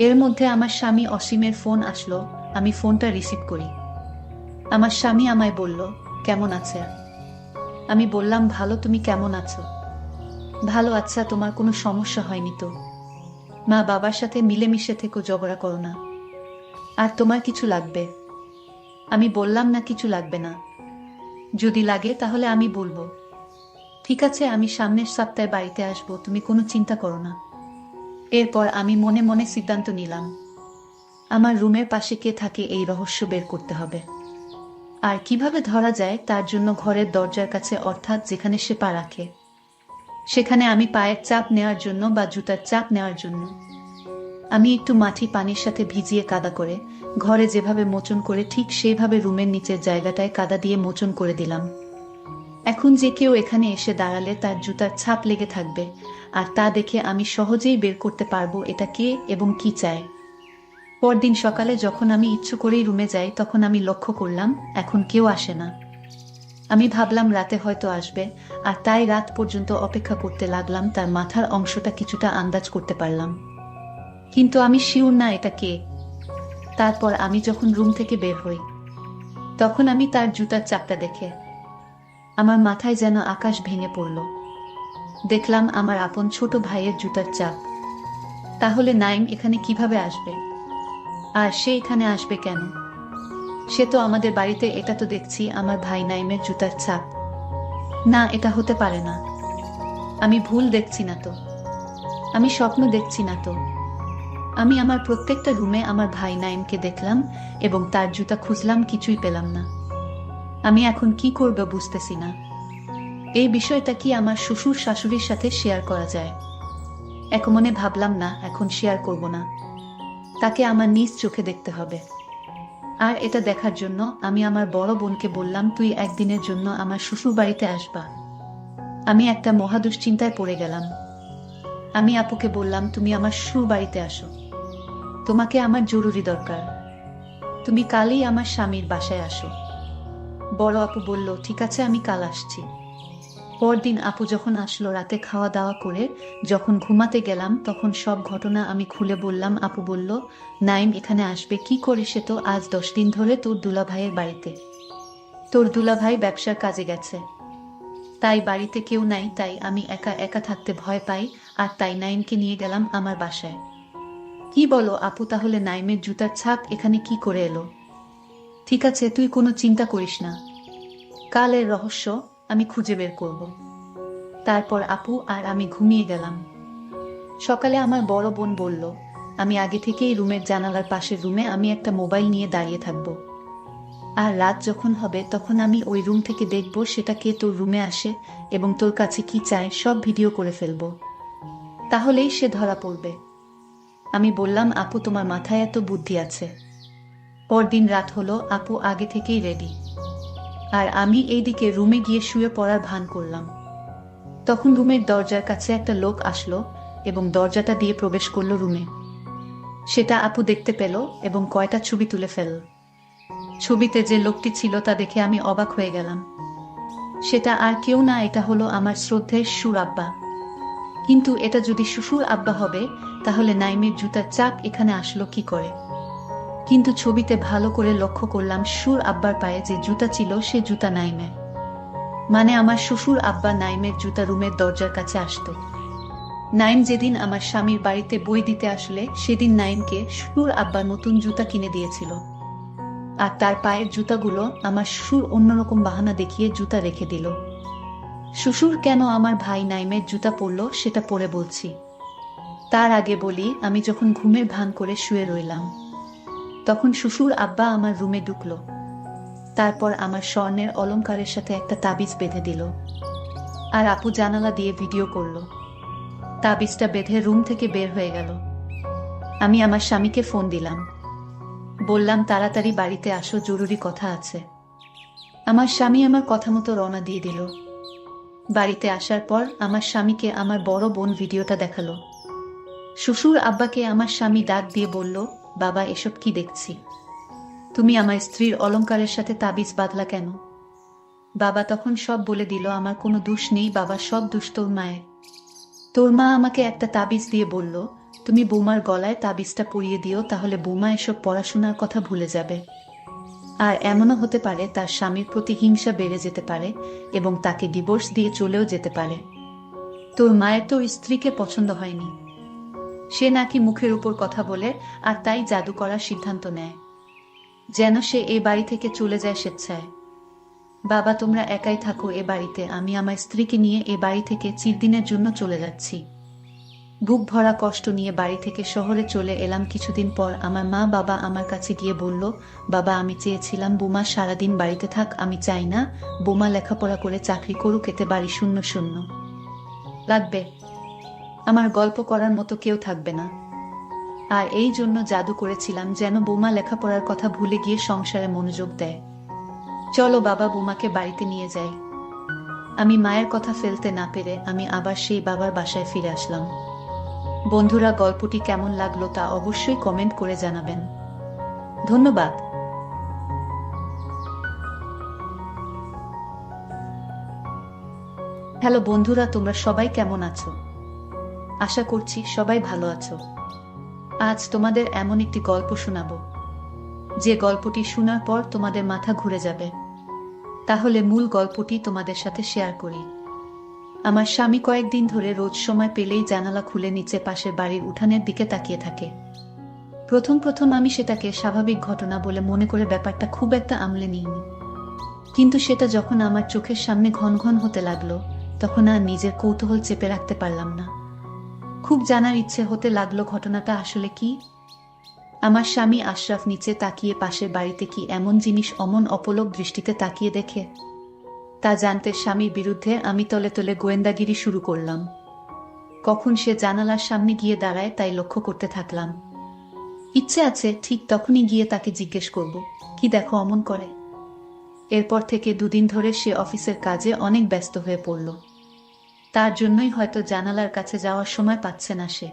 এর মধ্যে আমার স্বামী অসীমের ফোন আসলো। আমি ফোনটা রিসিভ করি। আমার স্বামী আমায় বলল, কেমন আছে? আমি বললাম, ভালো, তুমি কেমন আছো? ভালো। আচ্ছা, তোমার কোনো সমস্যা হয়নি তো? মা বাবার সাথে মিলেমিশে থেকো, ঝগড়া করো না। আর তোমার কিছু লাগবে? আমি বললাম, না, কিছু লাগবে না। যদি লাগে তাহলে আমি বলবো। ঠিক আছে, আমি সামনের সপ্তাহে বাড়িতে আসবো, তুমি কোনো চিন্তা করো না। এরপর আমি মনে মনে সিদ্ধান্ত নিলাম, আমার রুমের পাশে কে থাকে এই রহস্য বের করতে হবে। আর কিভাবে ধরা যায় তার জন্য ঘরের দরজার কাছে, অর্থাৎ যেখানে সে পা রাখে, সেখানে আমি পায়ের চাপ নেওয়ার জন্য বা জুতার চাপ নেওয়ার জন্য আমি একটু মাটি পানির সাথে ভিজিয়ে কাদা করে ঘরে যেভাবে মোচন করে, ঠিক সেইভাবে রুমের নিচের জায়গাটায় কাদা দিয়ে মোচন করে দিলাম। এখন যে কেউ এখানে এসে দাঁড়ালে তার জুতার ছাপ লেগে থাকবে, আর তা দেখে আমি সহজেই বের করতে পারবো এটা কে এবং কি চায়। পরদিন সকালে যখন আমি ইচ্ছে করেই রুমে যাই, তখন আমি লক্ষ্য করলাম এখন কেউ আসে না। আমি ভাবলাম রাতে হয়তো আসবে, আর তাই রাত পর্যন্ত অপেক্ষা করতে লাগলাম। তার মাথার অংশটা কিছুটা আন্দাজ করতে পারলাম, কিন্তু আমি শিওর না এটা কে। তারপর আমি যখন রুম থেকে বের হই, তখন আমি তার জুতার চাপটা দেখে আমার মাথায় যেন আকাশ ভেঙে পড়ল। দেখলাম আমার আপন ছোট ভাইয়ের জুতার চাপ। তাহলে নাইম এখানে কিভাবে আসবে? আর সে এখানে আসবে কেন? সে তো আমাদের বাড়িতে, এটা তো দেখছি আমার ভাই নাইমের জুতার ছাপ। না, এটা হতে পারে না। আমি ভুল দেখছি না তো? আমি স্বপ্ন দেখছি না তো? আমি আমার প্রত্যেকটা রুমে আমার ভাই নাইমকে দেখলাম এবং তার জুতা খুঁজলাম, কিছুই পেলাম না। আমি এখন কি করব বুঝতেছি না। এই বিষয়টা কি আমার শ্বশুর শাশুড়ির সাথে শেয়ার করা যায়? এক মনে ভাবলাম, না, এখন শেয়ার করব না। তাকে আমার নিজ চোখে দেখতে হবে। আর এটা দেখার জন্য আমি আমার বড় বোনকে বললাম, তুই একদিনের জন্য আমার শ্বশুর বাড়িতে আসবা। আমি একটা মহা দুশ্চিন্তায় পড়ে গেলাম। আমি আপুকে বললাম, তুমি আমার শ্বশুর বাড়িতে আসো, তোমাকে আমার জরুরি দরকার। তুমি কালই আমার স্বামীর বাসায় আসো। বড় আপু বলল, ঠিক আছে, আমি কাল আসছি। পরদিন আপু যখন আসলো, রাতে খাওয়া দাওয়া করে যখন ঘুমাতে গেলাম, তখন সব ঘটনা আমি খুলে বললাম। আপু বলল, নাইম এখানে আসবে কি করে? সে তো আজ 10 দিন ধরে তোর দুলাভাইয়ের বাড়িতে। তোর দুলাভাই ব্যবসার কাজে গেছে, তাই বাড়িতে কেউ নাই, তাই আমি একা একা থাকতে ভয় পাই, আর তাই নাইমকে নিয়ে গেলাম আমার বাসায়। কি বলো আপু, তাহলে নাইমের জুতার ছাপ এখানে কি করে এলো? ঠিক আছে, তুই কোনো চিন্তা করিস না, কালের রহস্য আমি খুঁজে বের করব। তারপর আপু আর আমি ঘুমিয়ে গেলাম। সকালে আমার বড় বোন বলল, আমি আগে থেকেই রুমের জানালার পাশের রুমে আমি একটা মোবাইল নিয়ে দাঁড়িয়ে থাকব, আর রাত যখন হবে তখন আমি ওই রুম থেকে দেখব সেটা কে তোর রুমে আসে এবং তোর কাছে কি চায় সব ভিডিও করে ফেলব, তাহলেই সে ধরা পড়বে। আমি বললাম, আপু তোমার মাথায় এত বুদ্ধি আছে। পরদিন রাত হলো, আপু আগে থেকেই রেডি, আর আমি এইদিকে রুমে গিয়ে শুয়ে পড়ার ভান করলাম। তখন রুমের দরজার কাছে একটা লোক আসলো এবং দরজাটা দিয়ে প্রবেশ করলো রুমে। সেটা আপু দেখতে পেল এবং কয়টা ছবি তুলে ফেলল। ছবিতে যে লোকটি ছিল তা দেখে আমি অবাক হয়ে গেলাম। সেটা আর কেউ না, এটা হলো আমার শ্রদ্ধেয় শ্বশুর আব্বা। কিন্তু এটা যদি শ্বশুর আব্বা হবে, তাহলে নাইমের জুতার চাপ এখানে আসলো কি করে? কিন্তু ছবিতে ভালো করে লক্ষ্য করলাম, শ্বশুর আব্বার পায়ে যে জুতা ছিল সে জুতা নাইমের। মানে আমার শ্বশুর আব্বা নাইমের জুতা রুমের দরজার কাছে আসতো। নাইম যেদিন আমার স্বামীর বাড়িতে বই দিতে আসলে, সেদিন নাইমকে শ্বশুর আব্বা নতুন জুতা কিনে দিয়েছিল, আর তার পায়ের জুতাগুলো আমার শ্বশুর অন্যরকম বাহানা দেখিয়ে জুতা রেখে দিল। শ্বশুর কেন আমার ভাই নাইমের জুতা পরলো সেটা পরে বলছি। তার আগে বলি, আমি যখন ঘুমের ভান করে শুয়ে রইলাম, তখন শ্বশুর আব্বা আমার রুমে ঢুকলো। তারপর আমার স্বর্ণের অলংকারের সাথে একটা তাবিজ বেঁধে দিল, আর আপু জানালা দিয়ে ভিডিও করলো। তাবিজটা বেঁধে রুম থেকে বের হয়ে গেল। আমি আমার স্বামীকে ফোন দিলাম, বললাম তাড়াতাড়ি বাড়িতে আসো, জরুরি কথা আছে। আমার স্বামী আমার কথা মতো রওনা দিয়ে দিল। বাড়িতে আসার পর আমার স্বামীকে আমার বড় বোন ভিডিওটা দেখালো। শ্বশুর আব্বাকে আমার স্বামী ডাক দিয়ে বলল, বাবা এসব কি দেখছি? তুমি আমার স্ত্রীর অলংকারের সাথে তাবিজ বাঁধলা কেন? বাবা তখন সব বলে দিল, আমার কোনো দোষ নেই বাবা, সব দোষ তোর মায়ের। তোর মা আমাকে একটা তাবিজ দিয়ে বলল, তুমি বৌমার গলায় তাবিজটা পরিয়ে দিও, তাহলে বৌমা এসব পড়াশোনার কথা ভুলে যাবে। আর এমনও হতে পারে তার স্বামীর প্রতি হিংসা বেড়ে যেতে পারে এবং তাকে ডিভোর্স দিয়ে চলেও যেতে পারে। তোর মায়ের তোর স্ত্রীকে পছন্দ হয়নি, সে নাকি মুখের উপর কথা বলে, আর তাই জাদু করার সিদ্ধান্ত নেয় যেন সে এ বাড়ি থেকে চলে যায় স্বেচ্ছায়। বাবা তোমরা একাই থাকো এ বাড়িতে, আমি আমার স্ত্রীকে নিয়ে এ বাড়ি থেকে চিরদিনের জন্য চলে যাচ্ছি। বুক ভরা কষ্ট নিয়ে বাড়ি থেকে শহরে চলে এলাম। কিছুদিন পর আমার মা বাবা আমার কাছে গিয়ে বলল, বাবা আমি চেয়েছিলাম বোমা সারাদিন বাড়িতে থাক, আমি চাই না বোমা লেখাপড়া করে চাকরি করুক, এতে বাড়ি শূন্য শূন্য লাগবে, আমার গল্প করার মতো কেউ থাকবে না। আর এই জন্য জাদু করেছিলাম যেন বোমা লেখাপড়ার কথা ভুলে গিয়ে সংসারে মনোযোগ দেয়। চলো বাবা বোমাকে বাড়িতে নিয়ে যাই। আমি মায়ের কথা ফেলতে না পেরে আমি আবার সেই বাবার বাসায় ফিরে আসলাম। বন্ধুরা গল্পটি কেমন লাগলো তা অবশ্যই কমেন্ট করে জানাবেন। ধন্যবাদ। হ্যালো বন্ধুরা, তোমরা সবাই কেমন আছো? আশা করছি সবাই ভালো আছো। আজ তোমাদের এমন একটি গল্প শোনাবো যে গল্পটি শোনার পর তোমাদের মাথা ঘুরে যাবে। তাহলে মূল গল্পটি তোমাদের সাথে শেয়ার করি। আমার স্বামী কয়েকদিন ধরে রোজ সময় পেলেই জানালা খুলে নিচে পাশের বাড়ির উঠানের দিকে তাকিয়ে থাকে। প্রথম প্রথম আমি সেটাকে স্বাভাবিক ঘটনা বলে মনে করে ব্যাপারটা খুব একটা আমলে নিইনি, কিন্তু সেটা যখন আমার চোখের সামনে ঘন ঘন হতে লাগলো তখন আর নিজের কৌতূহল চেপে রাখতে পারলাম না। খুব জানার ইচ্ছে হতে লাগলো ঘটনাটা আসলে কি। আমার স্বামী আশরাফ নিচে তাকিয়ে পাশের বাড়িতে কি এমন জিনিস অমন অপলক দৃষ্টিতে তাকিয়ে দেখে, তা জানতে স্বামীর বিরুদ্ধে আমি তলে তলে গোয়েন্দাগিরি শুরু করলাম। কখন সে জানালার সামনে গিয়ে দাঁড়ায় তাই লক্ষ্য করতে থাকলাম। ইচ্ছে আছে ঠিক তখনই গিয়ে তাকে জিজ্ঞেস করব, কি দেখো অমন করে। এরপর থেকে দুদিন ধরে সে অফিসের কাজে অনেক ব্যস্ত হয়ে পড়ল। তার জন্যই হয়তো জানালার কাছে যাওয়ার সময় পাচ্ছে না সে।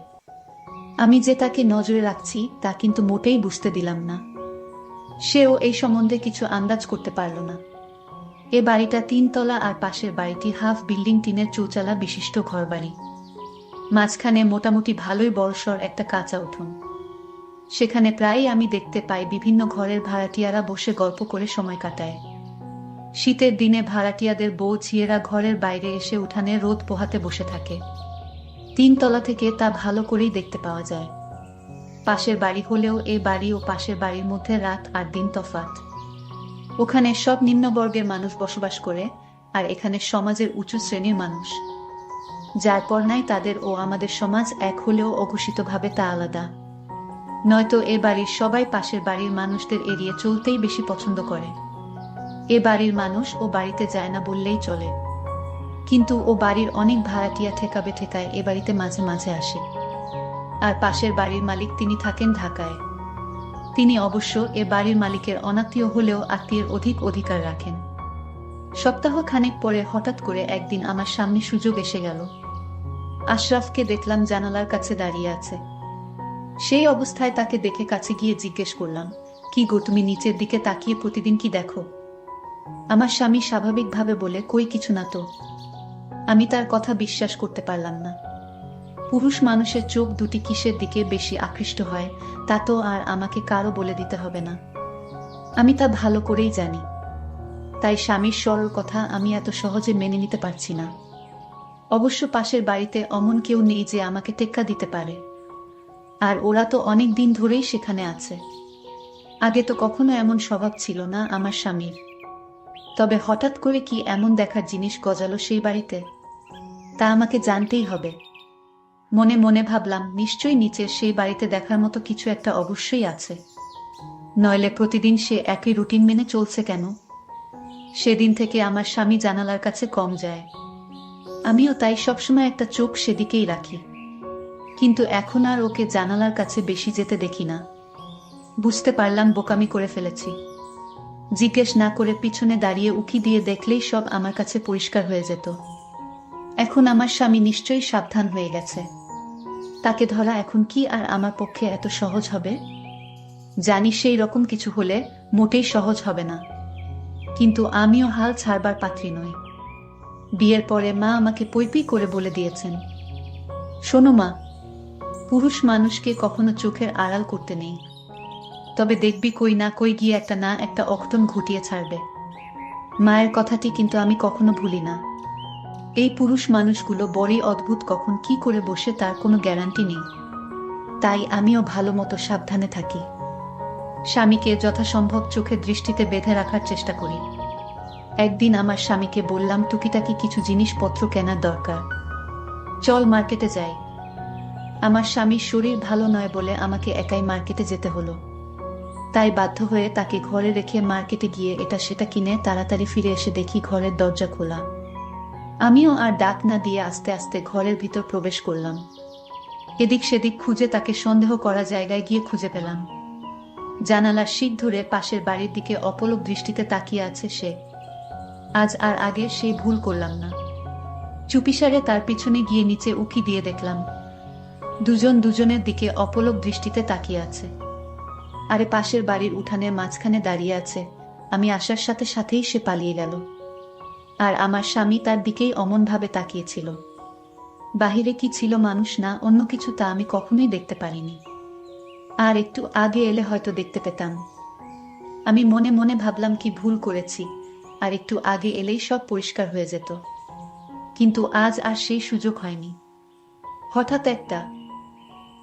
আমি যে তাকে নজরে রাখছি তা কিন্তু মোটেই বুঝতে দিলাম না। সেও এই সম্বন্ধে কিছু আন্দাজ করতে পারল না। এ বাড়িটা 3 তলা আর পাশের বাড়িটি হাফ বিল্ডিং, টিনের চৌচালা বিশিষ্ট ঘরবাড়ি। মাঝখানে মোটামুটি ভালোই বড়সড় একটা কাঁচা উঠোন। সেখানে প্রায়ই আমি দেখতে পাই বিভিন্ন ঘরের ভাড়াটিয়ারা বসে গল্প করে সময় কাটায়। শীতের দিনে ভাড়াটিয়াদের বউ ঝিয়েরা ঘরের বাইরে এসে উঠানে রোদ পোহাতে বসে থাকে। 3 তলা থেকে তা ভালো করেই দেখতে পাওয়া যায়। পাশের বাড়ি হলেও এ বাড়ি ও পাশের বাড়ির মধ্যে রাত আর দিন তফাৎ। ওখানে সব নিম্নবর্গের মানুষ বসবাস করে, আর এখানে সমাজের উঁচু শ্রেণীর মানুষ। যার পর নাই তাদের ও আমাদের সমাজ এক হলেও অঘোষিতভাবে তা আলাদা। নয়তো এ বাড়ির সবাই পাশের বাড়ির মানুষদের এড়িয়ে চলতেই বেশি পছন্দ করে। এ বাড়ির মানুষ ও বাড়িতে যায় না বললেই চলে, কিন্তু ও বাড়ির অনেক ভাড়াটিয়া ঠেকাবে ঠেকায় এ বাড়িতে মাঝে মাঝে আসে। আর পাশের বাড়ির মালিক তিনি থাকেন ঢাকায়। তিনি অবশ্য এ বাড়ির মালিকের অনাত্মীয় হলেও আত্মীয়ের অধিক অধিকার রাখেন। সপ্তাহ খানেক পরে হঠাৎ করে একদিন আমার সামনে সুযোগ এসে গেল। আশরাফকে দেখলাম জানালার কাছে দাঁড়িয়ে আছে। সেই অবস্থায় তাকে দেখে কাছে গিয়ে জিজ্ঞেস করলাম, কি গো তুমি নিচের দিকে তাকিয়ে প্রতিদিন কি দেখো? আমার স্বামী স্বাভাবিকভাবে বলে, কই কিছু না তো। আমি তার কথা বিশ্বাস করতে পারলাম না। পুরুষ মানুষের চোখ দুটি কিসের দিকে বেশি আকৃষ্ট হয় তা তো আর আমাকে কারো বলে দিতে হবে না, আমি তা ভালো করেই জানি। তাই স্বামীর সরল কথা আমি এত সহজে মেনে নিতে পারছি না। অবশ্য পাশের বাড়িতে অমন কেউ নেই যে আমাকে টেক্কা দিতে পারে, আর ওরা তো অনেক দিন ধরেই সেখানে আছে। আগে তো কখনো এমন স্বভাব ছিল না আমার স্বামীর। তবে হঠাৎ করে কি এমন দেখার জিনিস গজালো সেই বাড়িতে, তা আমাকে জানতেই হবে। মনে মনে ভাবলাম, নিশ্চয়ই নিচের সেই বাড়িতে দেখার মতো কিছু একটা অবশ্যই আছে, নইলে প্রতিদিন সে একই রুটিন মেনে চলছে কেন। সেদিন থেকে আমার স্বামী জানালার কাছে কম যায়। আমিও তাই সবসময় একটা চোখ সেদিকেই রাখি, কিন্তু এখন আর ওকে জানালার কাছে বেশি যেতে দেখি না। বুঝতে পারলাম বোকামি করে ফেলেছি। জিজ্ঞেস না করে পিছনে দাঁড়িয়ে উকি দিয়ে দেখলেই সব আমার কাছে পরিষ্কার হয়ে যেত। এখন আমার স্বামী নিশ্চয়ই সাবধান হয়ে গেছে। তাকে ধরা এখন কি আর আমার পক্ষে এত সহজ হবে? জানি সেই রকম কিছু হলে মোটেই সহজ হবে না, কিন্তু আমিও হাল ছাড়বার পাত্রী নই। বিয়ের পরে মা আমাকে পৈপি করে বলে দিয়েছেন, শোনো মা, পুরুষ মানুষকে কখনো চোখের আড়াল করতে নেই, তবে দেখবি কই না কই গিয়ে একটা না একটা অঘটন ঘটিয়ে ছাড়বে। মায়ের কথাটি কিন্তু আমি কখনো ভুলি না। এই পুরুষ মানুষগুলো বড়ই অদ্ভুত, কখন কি করে বসে তার কোনো গ্যারান্টি নেই। তাই আমিও ভালো মতো সাবধানে থাকি। স্বামীকে যথাসম্ভব চোখের দৃষ্টিতে বেঁধে রাখার চেষ্টা করি। একদিন আমার স্বামীকে বললাম, টুকিটাকি কিছু জিনিসপত্র কেনার দরকার, চল মার্কেটে যাই। আমার স্বামীর শরীর ভালো নয় বলে আমাকে একাই মার্কেটে যেতে হলো। তাই বাধ্য হয়ে তাকে ঘরে রেখে মার্কেটে গিয়ে এটা সেটা কিনে তাড়াতাড়ি ফিরে এসে দেখি ঘরের দরজা খোলা। আমিও আর ডাক না দিয়ে আস্তে আস্তে ঘরের ভিতর প্রবেশ করলাম। এদিক সেদিক খুঁজে তাকে সন্দেহ করা জায়গায় গিয়ে খুঁজে পেলাম। জানালার শিক ধরে পাশের বাড়ির দিকে অপলক দৃষ্টিতে তাকিয়ে আছে সে। আজ আর আগে সেই ভুল করলাম না। চুপিসারে তার পিছনে গিয়ে নিচে উকি দিয়ে দেখলাম দুজন দুজনের দিকে অপলক দৃষ্টিতে তাকিয়ে আছে। আরে পাশের বাড়ির উঠানের মাঝখানে দাঁড়িয়ে আছে। আমি আসার সাথে সাথেই সে পালিয়ে গেল, আর আমার স্বামী তার দিকেই অমনভাবে তাকিয়েছিল। বাহিরে কি ছিল, মানুষ না অন্য কিছু, তা আমি কখনোই দেখতে পারিনি। আর একটু আগে এলে হয়তো দেখতে পেতাম। আমি মনে মনে ভাবলাম কি ভুল করেছি, আর একটু আগে এলেই সব পরিষ্কার হয়ে যেত। কিন্তু আজ আর সেই সুযোগ হয়নি। হঠাৎ একটা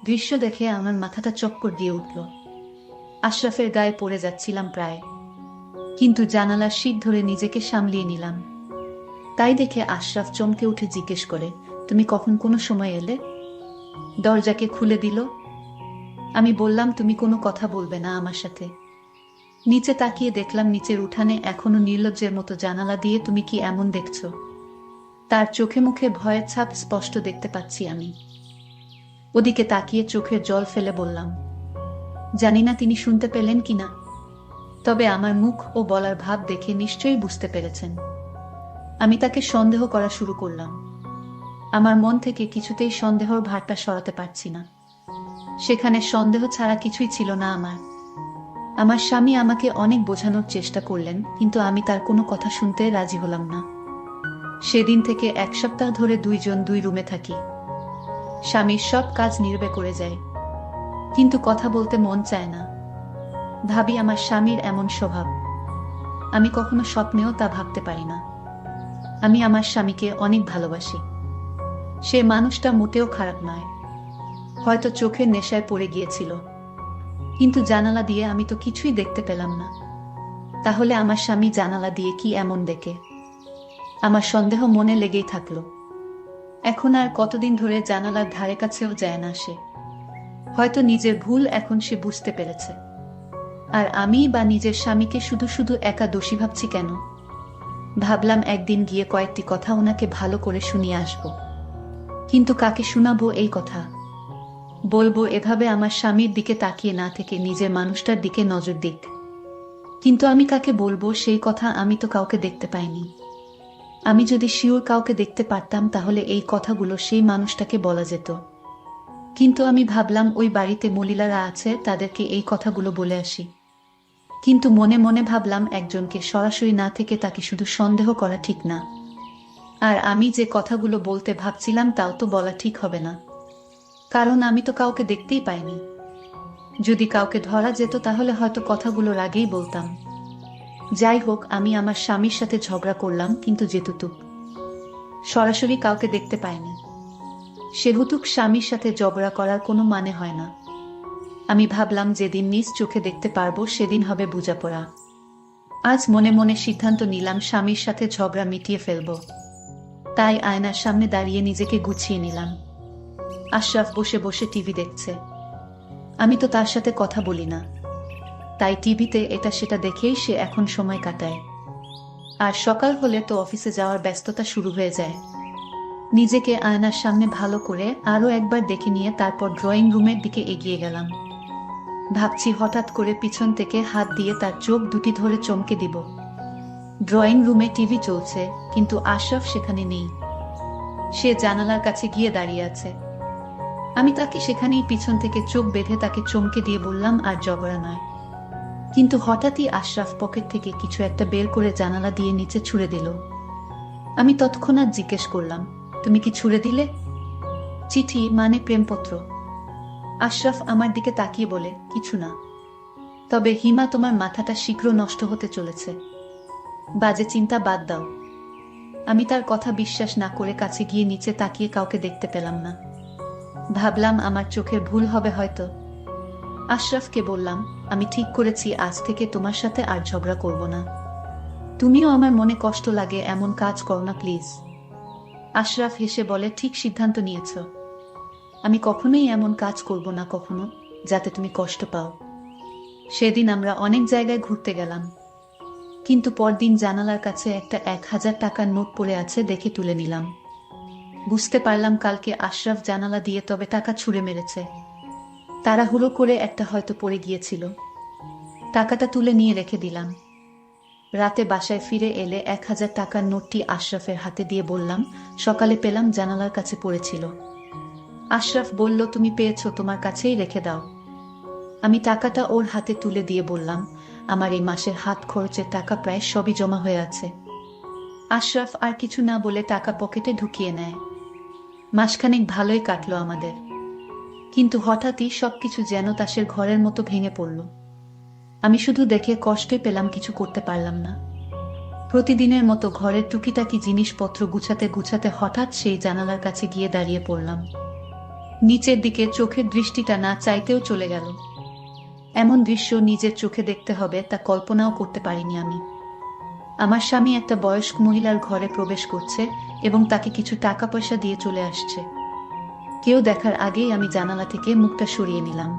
দৃশ্য দেখে আমার মাথাটা চক্কর দিয়ে উঠল। আশরাফের গায়ে পড়ে যাচ্ছিলাম প্রায়, কিন্তু জানালার শিক ধরে নিজেকে সামলিয়ে নিলাম। তাই দেখে আশরাফ চমকে উঠে জিজ্ঞেস করে, তুমি কখন কোনো সময় এলে? দরজাকে খুলে দিল। আমি বললাম, তুমি কোনো কথা বলবে না আমার সাথে? নিচে তাকিয়ে দেখলাম নিচের উঠানে এখনো নির্লজ্জের মতো জানালা দিয়ে তুমি কি এমন দেখছো? তার চোখে মুখে ভয়ের ছাপ স্পষ্ট দেখতে পাচ্ছি আমি। ওদিকে তাকিয়ে চোখের জল ফেলে বললাম, জানি না তিনি শুনতে পেলেন কিনা, তবে আমার মুখ ও বলার ভাব দেখে নিশ্চয়ই বুঝতে পেরেছেন। আমি তাকে সন্দেহ করা শুরু করলাম। আমার মন থেকে কিছুতেই সন্দেহর ভারটা সরাতে পারছি না। সেখানে সন্দেহ ছাড়া কিছুই ছিল না আমার স্বামী আমাকে অনেক বোঝানোর চেষ্টা করলেন, কিন্তু আমি তার কোনো কথা শুনতে রাজি হলাম না। সেদিন থেকে 1 সপ্তাহ ধরে দুইজন দুই রুমে থাকি। স্বামীর সব কাজ নীরবে করে যায়, কিন্তু কথা বলতে মন চায় না। ভাবি আমার স্বামীর এমন স্বভাব, আমি কখনো স্বপ্নেও তা ভাবতে পারি না। আমি আমার স্বামীকে অনেক ভালোবাসি। সে মানুষটা মোটেও খারাপ নয়, হয়তো চোখের নেশায় পড়ে গিয়েছিল, কিন্তু জানালা দিয়ে আমি তো কিছুই দেখতে পেলাম না। তাহলে আমার স্বামী জানালা দিয়ে কি এমন দেখে? আমার সন্দেহ মনে লেগেই থাকলো। এখন আর কতদিন ধরে জানালার ধারে কাছেও যায় না সে। হয়তো নিজের ভুল এখন সে বুঝতে পেরেছে। আর আমি বা নিজের স্বামীকে শুধু শুধু একা দোষী ভাবছি কেন? ভাবলাম একদিন গিয়ে কয়েকটি কথা ওনাকে ভালো করে শুনিয়ে আসব। কিন্তু কাকে শোনাবো এই কথা? বলবো এভাবে আমার স্বামীর দিকে তাকিয়ে না থেকে নিজের মানুষটার দিকে নজর দিক, কিন্তু আমি কাকে বলবো সেই কথা? আমি তো কাউকে দেখতে পাইনি। আমি যদি শিওর কাউকে দেখতে পারতাম তাহলে এই কথাগুলো সেই মানুষটাকে বলা যেত। কিন্তু আমি ভাবলাম ওই বাড়িতে মহিলারা আছে, তাদেরকে এই কথাগুলো বলে আসি। কিন্তু মনে মনে ভাবলাম একজনকে সরাসরি না থেকে তাকে শুধু সন্দেহ করা ঠিক না। আর আমি যে কথাগুলো বলতে ভাবছিলাম তাও তো বলা ঠিক হবে না, কারণ আমি তো কাউকে দেখতেই পাইনি। যদি কাউকে ধরা যেত তাহলে হয়তো কথাগুলোর আগেই বলতাম। যাই হোক, আমি আমার স্বামীর সাথে ঝগড়া করলাম, কিন্তু যেহেতু সরাসরি কাউকে দেখতে পাইনি, সেহেতু স্বামীর সাথে ঝগড়া করার কোনো মানে হয় না। আমি ভাবলাম যেদিন নিজ চোখে দেখতে পারবো সেদিন হবে বোঝাপড়া। আজ মনে মনে সিদ্ধান্ত নিলাম স্বামীর সাথে ঝগড়া মিটিয়ে ফেলব। তাই আয়নার সামনে দাঁড়িয়ে নিজেকে গুছিয়ে নিলাম। আশরাফ বসে বসে টিভি দেখছে। আমি তো তার সাথে কথা বলি না, তাই টিভিতে এটা সেটা দেখেই সে এখন সময় কাটায়। আর সকাল হলে তো অফিসে যাওয়ার ব্যস্ততা শুরু হয়ে যায়। নিজেকে আয়নার সামনে ভালো করে আরো একবার দেখে নিয়ে তারপর ড্রয়িং রুমের দিকে এগিয়ে গেলাম। ভাবছি হঠাৎ করে পিছন থেকে হাত দিয়ে তার চোখ দুটি ধরে চমকে দিব। ড্রয়িং রুমে টিভি চলছে, কিন্তু আশরাফ সেখানে নেই। সে জানালার কাছে গিয়ে দাঁড়িয়ে আছে। আমি তাকে সেখানেই পিছন থেকে চোখ বেঁধে তাকে চমকে দিয়ে বললাম, আর ঝগড়া নয়। কিন্তু হঠাৎই আশরাফ পকেট থেকে কিছু একটা বের করে জানালা দিয়ে নিচে ছুঁড়ে দিল। আমি তৎক্ষণাৎ জিজ্ঞেস করলাম, তুমি কি ছুঁড়ে দিলে? চিঠি, মানে প্রেমপত্র। আশরাফ আমার দিকে তাকিয়ে বলে, কিছু না। তবে হিমা, তোমার মাথাটা শীঘ্র নষ্ট হতে চলেছে। বাজে চিন্তা বাদ দাও। আমি তার কথা বিশ্বাস না করে কাছে গিয়ে নিচে তাকিয়ে কাউকে দেখতে পেলাম না। ভাবলাম আমার চোখের ভুল হবে হয়তো। আশরাফকে বললাম, আমি ঠিক করেছি আজ থেকে তোমার সাথে আর ঝগড়া করব না। তুমিও আমার মনে কষ্ট লাগে এমন কাজ করো না প্লিজ। আশরাফ হেসে বলে, ঠিক সিদ্ধান্ত নিয়েছ। আমি কখনোই এমন কাজ করব না কখনো, যাতে তুমি কষ্ট পাও। সেদিন আমরা অনেক জায়গায় ঘুরতে গেলাম, কিন্তু পরদিন জানালার কাছে একটা 1000 টাকার নোট পড়ে আছে দেখে তুলে নিলাম। বুঝতে পারলাম কালকে আশরাফ জানালা দিয়ে তবে টাকা ছুঁড়ে মেরেছে। তাড়াহুড়ো করে একটা হয়তো পড়ে গিয়েছিল। টাকাটা তুলে নিয়ে রেখে দিলাম। রাতে বাসায় ফিরে এলে 1000 টাকার নোটটি আশরাফের হাতে দিয়ে বললাম, সকালে পেলাম জানালার কাছে পড়েছিল। আশরাফ বলল, তুমি পেয়েছো, তোমার কাছেই রেখে দাও। আমি টাকাটা ওর হাতে তুলে দিয়ে বললাম, আমার এই মাসের হাত খরচের টাকা প্রায় সবই জমা হয়ে আছে। আশরাফ আর কিছু না বলে টাকা পকেটে ঢুকিয়ে নেয়। মাসখানেক ভালোই কাটলো আমাদের, কিন্তু হঠাৎই সবকিছু যেন তাসের ঘরের মতো ভেঙে পড়ল। আমি শুধু দেখে কষ্টই পেলাম, কিছু করতে পারলাম না। প্রতিদিনের মতো ঘরের টুকিটাকি জিনিসপত্র গুছাতে গুছাতে হঠাৎ সেই জানালার কাছে গিয়ে দাঁড়িয়ে পড়লাম। নিচের দিকে চোখের দৃষ্টিটা না চাইতেও চলে গেল। এমন দৃশ্য নিজের চোখে দেখতে হবে তা কল্পনাও করতে পারিনি আমি। আমার স্বামী একটা বয়স্ক মহিলার ঘরে প্রবেশ করছে এবং তাকে কিছু টাকা পয়সা দিয়ে চলে আসছে। কেউ দেখার আগেই আমি জানালা থেকে মুখটা সরিয়ে নিলাম।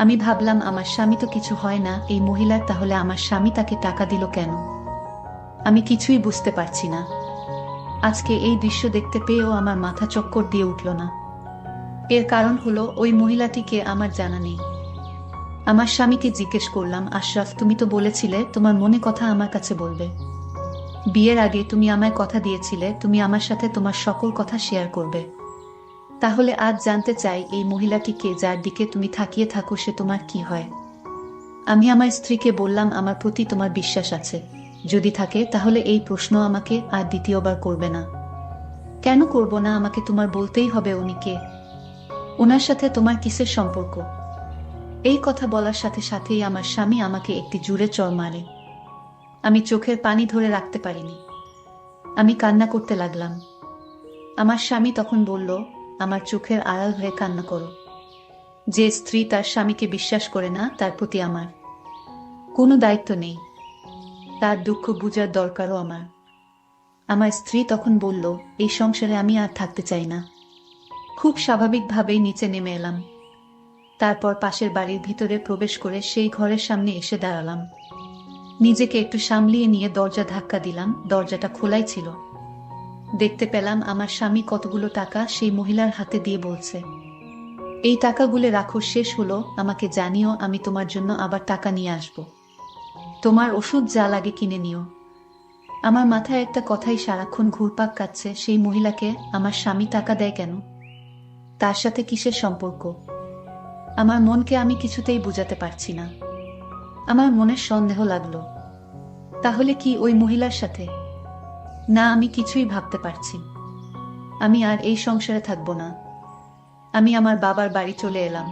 আমি ভাবলাম, আমার স্বামী তো কিছু হয় না, এই মহিলার তাহলে আমার স্বামী তাকে টাকা দিল কেন? আমি কিছুই বুঝতে পারছি না। আজকে এই দৃশ্য দেখতে পেয়েও আমার মাথা চক্কর দিয়ে উঠল না। এর কারণ হলো, ওই মহিলাটিকে আমার জানা নেই। আমার স্বামীকে জিজ্ঞেস করলাম, আশরাফ, তুমি তো বলেছিলে তোমার মনে কথা আমার কাছে বলবে। বিয়ের আগে তুমি আমায় কথা দিয়েছিলে তুমি আমার সাথে তোমার সকল কথা শেয়ার করবে। তাহলে আজ জানতে চাই, এই মহিলাটিকে যার দিকে তুমি তাকিয়ে থাকো সে তোমার কি হয়? আমি আমার স্ত্রীকে বললাম, আমার প্রতি তোমার বিশ্বাস আছে, যদি থাকে তাহলে এই প্রশ্ন আমাকে আর দ্বিতীয়বার করবে না। কেন করব না? আমাকে তোমার বলতেই হবে উনি কে, ওনার সাথে তোমার কিসের সম্পর্ক। এই কথা বলার সাথে সাথেই আমার স্বামী আমাকে একটি জোরে চড় মারে। আমি চোখের পানি ধরে রাখতে পারিনি, আমি কান্না করতে লাগলাম। আমার স্বামী তখন বলল, আমার চোখের আড়াল হয়ে কান্না করো। যে স্ত্রী তার স্বামীকে বিশ্বাস করে না তার প্রতি আমার কোনো দায়িত্ব নেই, তার দুঃখ বুঝার দরকারও আমার। আমার স্ত্রী তখন বলল, এই সংসারে আমি আর থাকতে চাই না। খুব স্বাভাবিকভাবেই নিচে নেমে এলাম। তারপর পাশের বাড়ির ভিতরে প্রবেশ করে সেই ঘরের সামনে এসে দাঁড়ালাম। নিজেকে একটু সামলিয়ে নিয়ে দরজা ধাক্কা দিলাম, দরজাটা খোলাই ছিল। দেখতে পেলাম আমার স্বামী কতগুলো টাকা সেই মহিলার হাতে দিয়ে বলছে, এই টাকাগুলো রাখো, শেষ হলো আমাকে জানিও, আমি তোমার জন্য আবার টাকা নিয়ে আসব। তোমার ওষুধ যা লাগে কিনে নিও। আমার মাথায় একটা কথাই সারাক্ষণ ঘুরপাক কাটছে, সেই মহিলাকে আমার স্বামী টাকা দেয় কেন? তার সাথে কিসের সম্পর্ক? আমার মনকে আমি কিছুতেই বুঝাতে পারছি না। আমার মনের সন্দেহ লাগলো, তাহলে কি ওই মহিলার সাথে? না, আমি কিছুই ভাবতে পারছি। আমি আর এই সংসারে থাকবো না। আমি আমার বাবার বাড়ি চলে এলাম।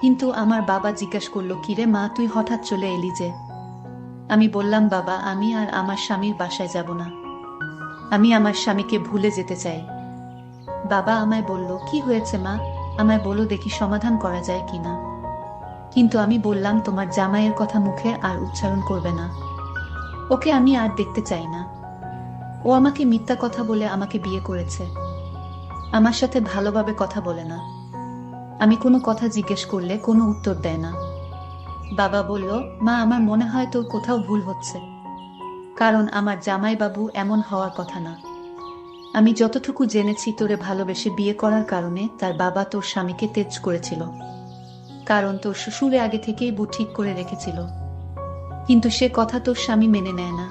কিন্তু আমার বাবা জিজ্ঞাসা করলো, কিরে মা, তুই হঠাৎ চলে এলি যে? আমি বললাম, বাবা, আমি আর আমার স্বামীর বাসায় যাব না। আমি আমার স্বামীকে ভুলে যেতে চাই। বাবা আমায় বলল, কি হয়েছে মা, আমায় বলো দেখি সমাধান করা যায় কিনা। কিন্তু আমি বললাম, তোমার জামাইয়ের কথা মুখে আর উচ্চারণ করবে না। ওকে আমি আর দেখতে চাই না। ও আমাকে মিথ্যা কথা বলে আমাকে বিয়ে করেছে। আমার সাথে ভালোভাবে কথা বলে না। আমি কোনো কথা জিজ্ঞেস করলে কোনো উত্তর দেয় না। বাবা বলল, মা, আমার মনে হয় তোর কোথাও ভুল হচ্ছে, কারণ আমার জামাইবাবু এমন হওয়ার কথা না। আমি যতটুকু জেনেছি, তোরে ভালোবেসে বিয়ে করার কারণে তার বাবা তোর স্বামীকে তেজ করেছিল, কারণ তোর শ্বশুরে আগে থেকেই বউ ঠিক করে রেখেছিল। কিন্তু সে কথা তোর স্বামী মেনে নেয় না।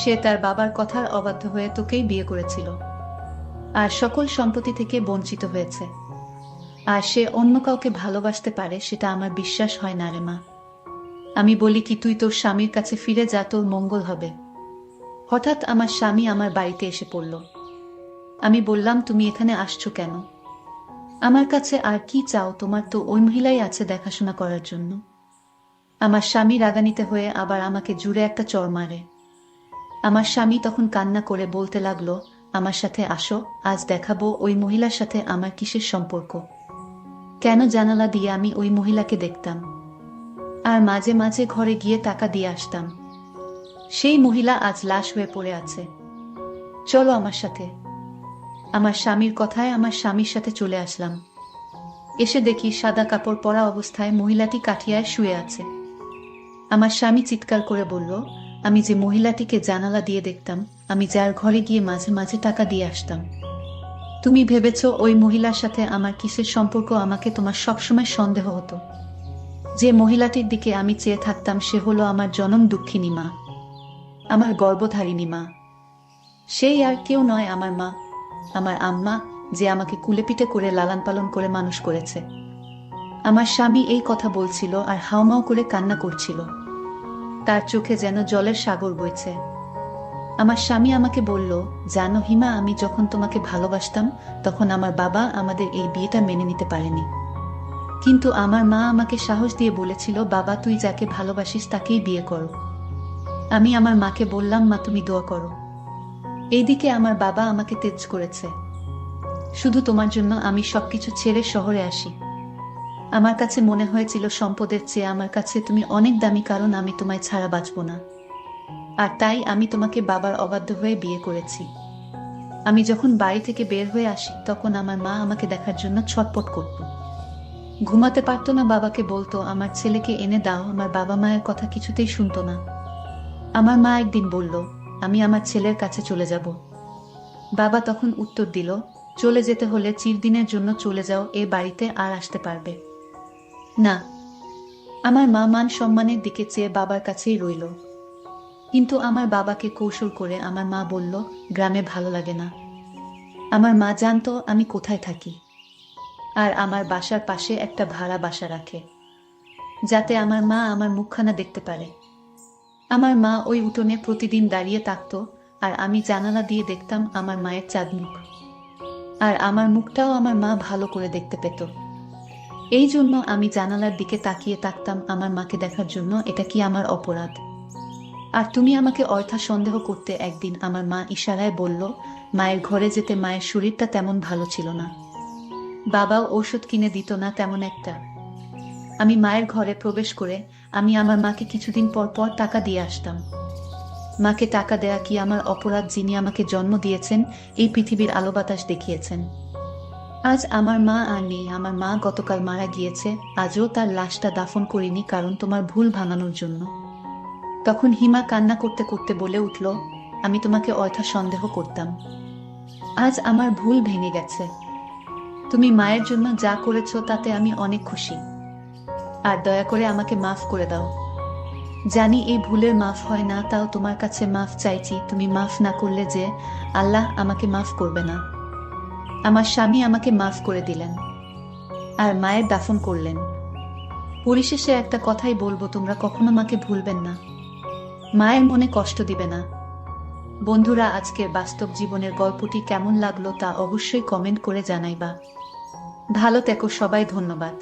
সে তার বাবার কথার অবাধ্য হয়ে তোকেই বিয়ে করেছিল। আর সকল সম্পত্তি থেকে বঞ্চিত হয়েছে। আর সে অন্য কাউকে ভালোবাসতে পারে সেটা আমার বিশ্বাস হয় না রে মা। আমি বলি কি তুই তোর স্বামীর কাছে ফিরে যা, তোর মঙ্গল হবে। হঠাৎ আমার স্বামী আমার বাড়িতে এসে পড়ল। আমি বললাম, তুমি এখানে আসছো কেন? আমার কাছে আর কি চাও? তোমার তো ওই মহিলাই আছে দেখাশোনা করার জন্য। আমার স্বামী রাগান্বিত হয়ে আবার আমাকে জুড়ে একটা চড় মারে। আমার স্বামী তখন কান্না করে বলতে লাগলো, আমার সাথে আসো, আজ দেখাবো ওই মহিলার সাথে আমার কিসের সম্পর্ক। কেন জানালা দিয়ে আমি ওই মহিলাকে দেখতাম, আর মাঝে মাঝে ঘরে গিয়ে টাকা দিয়ে আসতাম। সেই মহিলা আজ লাশ হয়ে পড়ে আছে। চলো আমার সাথে। আমার স্বামীর কথায় আমার স্বামীর সাথে চলে আসলাম। এসে দেখি সাদা কাপড় পরা অবস্থায় মহিলাটি কাঠিয়ায় শুয়ে আছে। আমার স্বামী চিৎকার করে বলল, আমি যে মহিলাটিকে জানালা দিয়ে দেখতাম, আমি যার ঘরে গিয়ে মাঝে মাঝে টাকা দিয়ে আসতাম। তুমি ভেবেছ ওই মহিলার সাথে আমার কিসের সম্পর্ক? আমাকে তোমার সবসময় সন্দেহ হতো। যে মহিলাটির দিকে আমি চেয়ে থাকতাম সে হলো আমার জনম দুঃখিনী মা, আমার গর্ভধারিণী মা। সেই আর কেউ নয়, আমার মা, আমার আম্মা, যে আমাকে কুলেপিঠে করে লালন পালন করে মানুষ করেছে। আমার স্বামী এই কথা বলছিল আর হাউমাউ করে কান্না করছিল। তার চোখে যেন জলের সাগর বইছে। আমার স্বামী আমাকে বলল, জানো হিমা, আমি যখন তোমাকে ভালোবাসতাম তখন আমার বাবা আমাদের এই বিয়েটা মেনে নিতে পারেনি। কিন্তু আমার মা আমাকে সাহস দিয়ে বলেছিল, বাবা তুই যাকে ভালোবাসিস তাকেই বিয়ে করো। আমি আমার মাকে বললাম, মা তুমি দোয়া করো। এইদিকে আমার বাবা আমাকে তেজ করেছে। শুধু তোমার জন্য আমি সবকিছু ছেড়ে শহরে আসি। আমার কাছে মনে হয়েছিল সম্পদের চেয়ে আমার কাছে তুমি অনেক দামি, কারণ আমি তোমায় ছাড়া বাঁচব না। আর তাই আমি তোমাকে বাবার অবাধ্য হয়ে বিয়ে করেছি। আমি যখন বাড়ি থেকে বের হয়ে আসি তখন আমার মা আমাকে দেখার জন্য ছটপট করত। ঘুমাতে পারতো না, বাবাকে বলতো আমার ছেলেকে এনে দাও। আমার বাবা মায়ের কথা কিছুতেই শুনতো না। আমার মা একদিন বলল, আমি আমার ছেলের কাছে চলে যাব। বাবা তখন উত্তর দিল, চলে যেতে হলে চিরদিনের জন্য চলে যাও, এ বাড়িতে আর আসতে পারবে না। আমার মা মান সম্মানের দিকে চেয়ে বাবার কাছেই রইল। কিন্তু আমার বাবাকে কৌশল করে আমার মা বলল, গ্রামে ভালো লাগে না। আমার মা জানতো আমি কোথায় থাকি, আর আমার বাসার পাশে একটা ভাড়া বাসা রাখে, যাতে আমার মা আমার মুখখানা দেখতে পারে। আমার মা ওই উঠোনে প্রতিদিন দাঁড়িয়ে থাকতো, আর আমি জানালা দিয়ে দেখতাম আমার মায়ের চাঁদ মুখ। আর আমার মুখটাও আমার মা ভালো করে দেখতে পেত। এই জন্য আমি জানালার দিকে তাকিয়ে থাকতাম আমার মাকে দেখার জন্য। এটা কি আমার অপরাধ? আর তুমি আমাকে অযথা সন্দেহ করতে। একদিন আমার মা ইশারায় বলল মায়ের ঘরে যেতে। মায়ের শরীরটা তেমন ভালো ছিল না, বাবাও ঔষধ কিনে দিত না তেমন একটা। আমি মায়ের ঘরে প্রবেশ করে আমি আমার মাকে কিছুদিন পর পর টাকা দিয়ে আসতাম। মাকে টাকা দেয়া কি আমার অপরাধ? যিনি আমাকে জন্ম দিয়েছেন, এই পৃথিবীর আলো বাতাস দেখিয়েছেন। আজ আমার মা আর নেই। আমার মা গতকাল মারা গিয়েছে, আজও তার লাশটা দাফন করিনি, কারণ তোমার ভুল ভাঙানোর জন্য। তখন হিমা কান্না করতে করতে বলে উঠল, আমি তোমাকে অযথা সন্দেহ করতাম, আজ আমার ভুল ভেঙে গেছে। তুমি মায়ের জন্য যা করেছ তাতে আমি অনেক খুশি। আর দয়া করে আমাকে মাফ করে দাও। জানি এই ভুলের মাফ হয় না, তাও তোমার কাছে মাফ চাইছি। তুমি মাফ না করলে যে আল্লাহ আমাকে মাফ করবে না। আমার স্বামী আমাকে মাফ করে দিলেন আর মায়ের দাফন করলেন। পরিশেষে একটা কথাই বলবো, তোমরা কখনো মাকে ভুলবেন না, মায়ের মনে কষ্ট দিবে না। বন্ধুরা, আজকের বাস্তব জীবনের গল্পটি কেমন লাগলো তা অবশ্যই কমেন্ট করে জানাইবা। ভালো থেকো সবাই, ধন্যবাদ।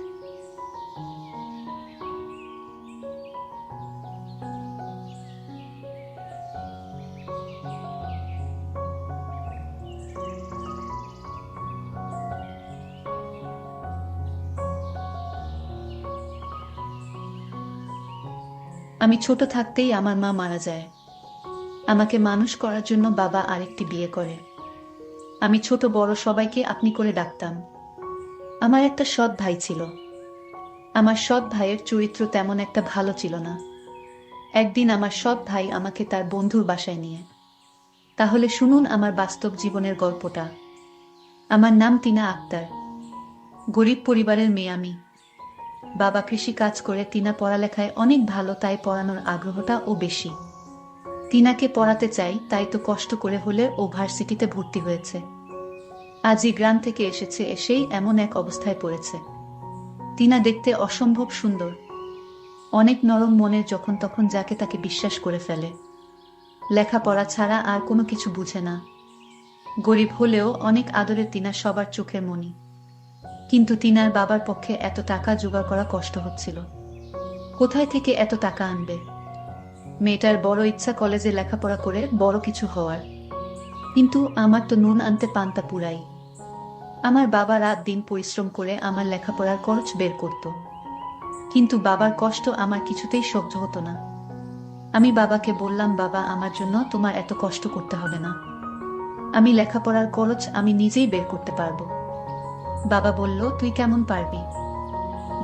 আমি ছোট থাকতেই আমার মা মারা যায়। আমাকে মানুষ করার জন্য বাবা আরেকটি বিয়ে করে। আমি ছোট বড় সবাইকে আপনি করে ডাকতাম। আমার একটা সৎ ভাই ছিল। আমার সৎ ভাইয়ের চরিত্র তেমন একটা ভালো ছিল না। একদিন আমার সৎ ভাই আমাকে তার বন্ধুর বাসায় নিয়ে। তাহলে শুনুন আমার বাস্তব জীবনের গল্পটা। আমার নাম টিনা আক্তার। গরিব পরিবারের মেয়ে আমি। বাবা কৃষি কাজ করে, টিনা পড়ালেখায় অনেক ভালো, তাই পড়ানোর আগ্রহটা ও বেশি। টিনাকে পড়াতে চাই, তাই তো কষ্ট করে হলে ও ভার্সিটিতে ভর্তি হয়েছে। আজই গ্রাম থেকে এসেছে, এসেই এমন এক অবস্থায় পড়েছে। টিনা দেখতে অসম্ভব সুন্দর, অনেক নরম মনের, যখন তখন যাকে তাকে বিশ্বাস করে ফেলে। লেখাপড়া ছাড়া আর কোনো কিছু বুঝে না। গরিব হলেও অনেক আদরের টিনা সবার চোখের মণি। কিন্তু টিনার বাবার পক্ষে এত টাকা জোগাড় করা কষ্ট হচ্ছিল। কোথায় থেকে এত টাকা আনবে? মেয়েটার বড় ইচ্ছা কলেজে লেখাপড়া করে বড় কিছু হওয়ার। কিন্তু আমার তো নুন আনতে পান্তা পুরাই। আমার বাবা রাত দিন পরিশ্রম করে আমার লেখাপড়ার খরচ বের করত, কিন্তু বাবার কষ্ট আমার কিছুতেই সহ্য হতো না। আমি বাবাকে বললাম, বাবা, আমার জন্য তোমার এত কষ্ট করতে হবে না, আমি লেখাপড়ার খরচ আমি নিজেই বের করতে পারবো। বাবা বলল, তুই কেমন পারবি?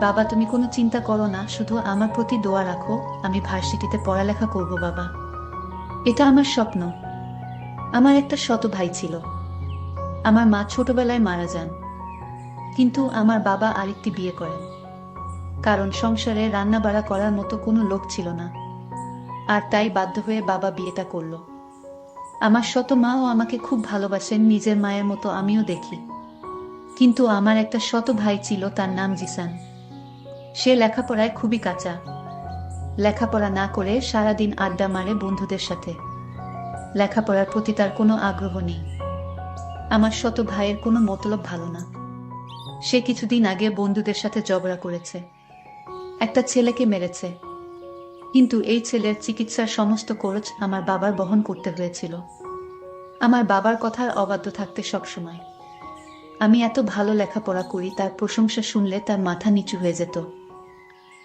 বাবা, তুমি কোনো চিন্তা করো না, শুধু আমার প্রতি দোয়া রাখো, আমি ভার্সিটিতে পড়ালেখা করব। বাবা, এটা আমার স্বপ্ন। আমার একটা ছোট ভাই ছিল। আমার মা ছোটবেলায় মারা যান, কিন্তু আমার বাবা আরেকটি বিয়ে করেন, কারণ সংসারে রান্না বাড়া করার মতো কোনো লোক ছিল না। আর তাই বাধ্য হয়ে বাবা বিয়েটা করল। আমার ছোট মাও আমাকে খুব ভালোবাসেন, নিজের মায়ের মতো আমিও দেখি। কিন্তু আমার একটা ছোট ভাই ছিল, তার নাম জিসান। সে লেখাপড়ায় খুবই কাঁচা। লেখাপড়া না করে সারাদিন আড্ডা মারে বন্ধুদের সাথে। লেখাপড়ার প্রতি তার কোনো আগ্রহ নেই। আমার ছোট ভাইয়ের কোনো মতলব ভালো না। সে কিছুদিন আগে বন্ধুদের সাথে ঝগড়া করেছে, একটা ছেলেকে মেরেছে। কিন্তু এই ছেলের চিকিৎসার সমস্ত খরচ আমার বাবার বহন করতে হয়েছিল। আমার বাবার কথার অবাধ্য থাকতে সবসময়। আমি এত ভালো লেখাপড়া করি, তার প্রশংসা শুনলে তার মাথা নিচু হয়ে যেত।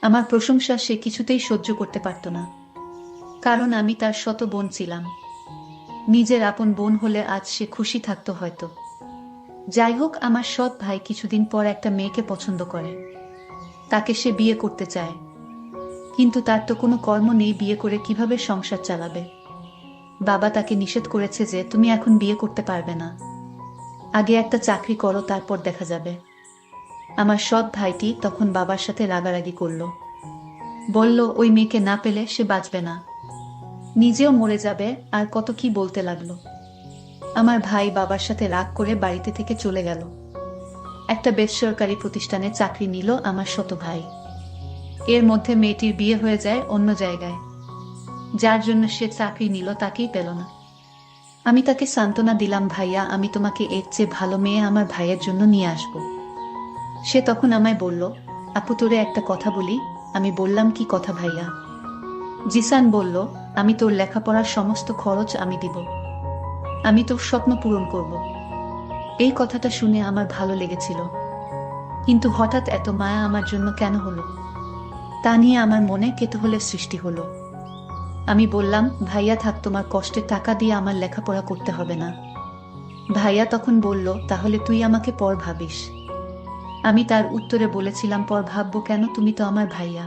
আমার প্রশংসা সে কিছুতেই সহ্য করতে পারত না, কারণ আমি তার ছোট বোন ছিলাম। নিজের আপন বোন হলে আজ সে খুশি থাকতো হয়তো। যাই হোক, আমার সৎ ভাই কিছুদিন পর একটা মেয়েকে পছন্দ করে। তাকে সে বিয়ে করতে চায়, কিন্তু তার তো কোনো কর্ম নেই, বিয়ে করে কিভাবে সংসার চালাবে? বাবা তাকে নিষেধ করেছে যে তুমি এখন বিয়ে করতে পারবে না, আগে একটা চাকরি করো, তারপর দেখা যাবে। আমার সৎ ভাইটি তখন বাবার সাথে রাগারাগি করল। বলল, ওই মেয়েকে না পেলে সে বাঁচবে না, নিজেও মরে যাবে, আর কত কি বলতে লাগলো। আমার ভাই বাবার সাথে রাগ করে বাড়িতে থেকে চলে গেল। একটা বেসরকারি প্রতিষ্ঠানে চাকরি নিল আমার ছোট ভাই। এর মধ্যে মেয়েটির বিয়ে হয়ে যায় অন্য জায়গায়। যার জন্য সে চাকরি নিল তাকেই পেল না। আমি তাকে সান্ত্বনা দিলাম, ভাইয়া, আমি তোমাকে এর চেয়ে ভালো মেয়ে আমার ভাইয়ের জন্য নিয়ে আসব। সে তখন আমায় বলল, আপু, তোরে একটা কথা বলি। আমি বললাম, কি কথা ভাইয়া? জিসান বলল, আমি তোর লেখাপড়ার সমস্ত খরচ আমি দিব, আমি তোর স্বপ্ন পূরণ করব। এই কথাটা শুনে আমার ভালো লেগেছিল, কিন্তু হঠাৎ এত মায়া আমার জন্য কেন হলো তা নিয়ে আমার মনে কৌতূহলের সৃষ্টি হলো। আমি বললাম, ভাইয়া থাক, তোমার কষ্টের টাকা দিয়ে আমার লেখাপড়া করতে হবে না। ভাইয়া তখন বলল, তাহলে তুই আমাকে পর ভাবিস। আমি তার উত্তরে বলেছিলাম, পর ভাববো কেন, তুমি তো আমার ভাইয়া।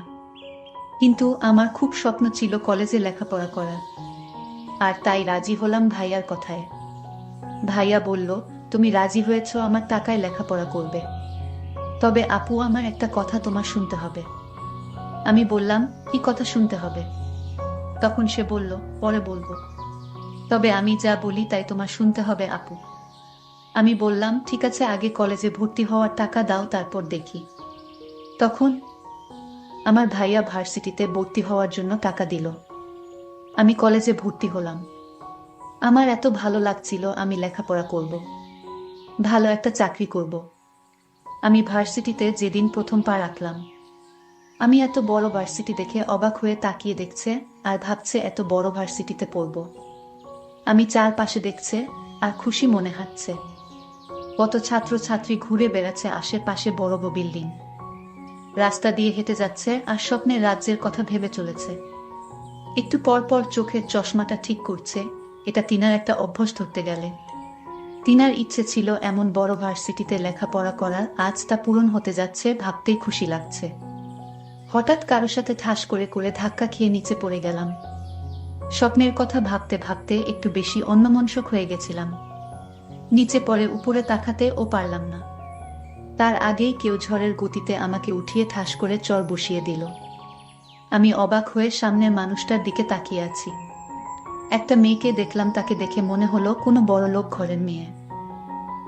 কিন্তু আমার খুব স্বপ্ন ছিল কলেজে লেখাপড়া করার, আর তাই রাজি হলাম ভাইয়ার কথায়। ভাইয়া বলল, তুমি রাজি হয়েছ আমার টাকায় লেখাপড়া করবে, তবে আপু, আমার একটা কথা তোমার শুনতে হবে। আমি বললাম, কি কথা শুনতে হবে? তখন সে বলল, পরে বলবো, তবে আমি যা বলি তাই তোমার শুনতে হবে আপু। আমি বললাম, ঠিক আছে, আগে কলেজে ভর্তি হওয়ার টাকা দাও, তারপর দেখি। তখন আমার ভাইয়া ভার্সিটিতে ভর্তি হওয়ার জন্য টাকা দিল। আমি কলেজে ভর্তি হলাম। আমার এত ভালো লাগছিল, আমি লেখাপড়া করব, ভালো একটা চাকরি করব। আমি ভার্সিটিতে যেদিন প্রথম পা রাখলাম, আমি এত বড় ভার্সিটি দেখে অবাক হয়ে তাকিয়ে দেখছে আর ভাবছে এত বড় ভার্সিটিতে পড়ব। আমি চারপাশে দেখছে আর খুশি মনে হাঁটছে। কত ছাত্র ছাত্রী ঘুরে বেড়াচ্ছে আশেপাশে বড় বড় বিল্ডিং, রাস্তা দিয়ে হেঁটে যাচ্ছে আর স্বপ্নের রাজ্যের কথা ভেবে চলেছে। একটু পর পর চোখের চশমাটা ঠিক করছে, এটা তিনার একটা অভ্যাস ধরতে গেলে। তিনার ইচ্ছে ছিল এমন বড় ভার্সিটিতে লেখাপড়া করার, আজ তা পূরণ হতে যাচ্ছে, ভাবতেই খুশি লাগছে। হঠাৎ কারোর সাথে ঠাস করে করে ধাক্কা খেয়ে নিচে পড়ে গেলাম। স্বপ্নের কথা ভাবতে ভাবতে একটু বেশি অন্যমনস্ক হয়ে গেছিলাম। নিচে পড়ে উপরে তাকাতে ও পারলাম না। তার আগেই কেউ ঝড়ের গতিতে আমাকে উঠিয়ে ঠাস করে চর বসিয়ে দিল। আমি অবাক হয়ে সামনের মানুষটার দিকে তাকিয়ে আছি। একটা মেয়েকে দেখলাম, তাকে দেখে মনে হলো কোনো বড়লোক ঘরের মেয়ে।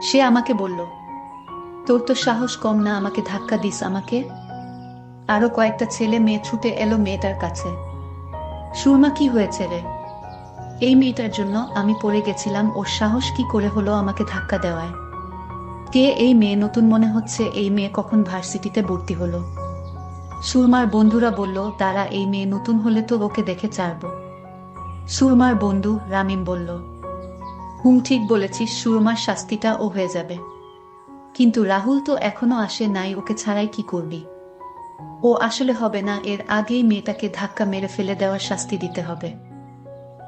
সে আমাকে বলল, তোর তো সাহস কম না, আমাকে ধাক্কা দিস আমাকে। আরো কয়েকটা ছেলে মেয়ে ছুটে এলো মেয়েটার কাছে। সুরমা, কি হয়েছে রে? এই মেয়েটার জন্য আমি পড়ে গেছিলাম, ওর সাহস কি করে হলো আমাকে ধাক্কা দেওয়ায়? কে এই মেয়ে? নতুন মনে হচ্ছে। এই মেয়ে কখন ভার্সিটিতে ভর্তি হলো? সুরমার বন্ধুরা বলল, তারা এই মেয়ে নতুন হলে তো ওকে দেখে ছাড়ব। সুরমার বন্ধু রামিম বলল, ঠিক বলেছিস, সুরমার শাস্তিটা ও হয়ে যাবে। কিন্তু রাহুল তো এখনো আসে নাই, ওকে ছাড়াই কি করবি? ও আসলে হবে না, এর আগেই মেয়েটাকে ধাক্কা মেরে ফেলে দেওয়ার শাস্তি দিতে হবে।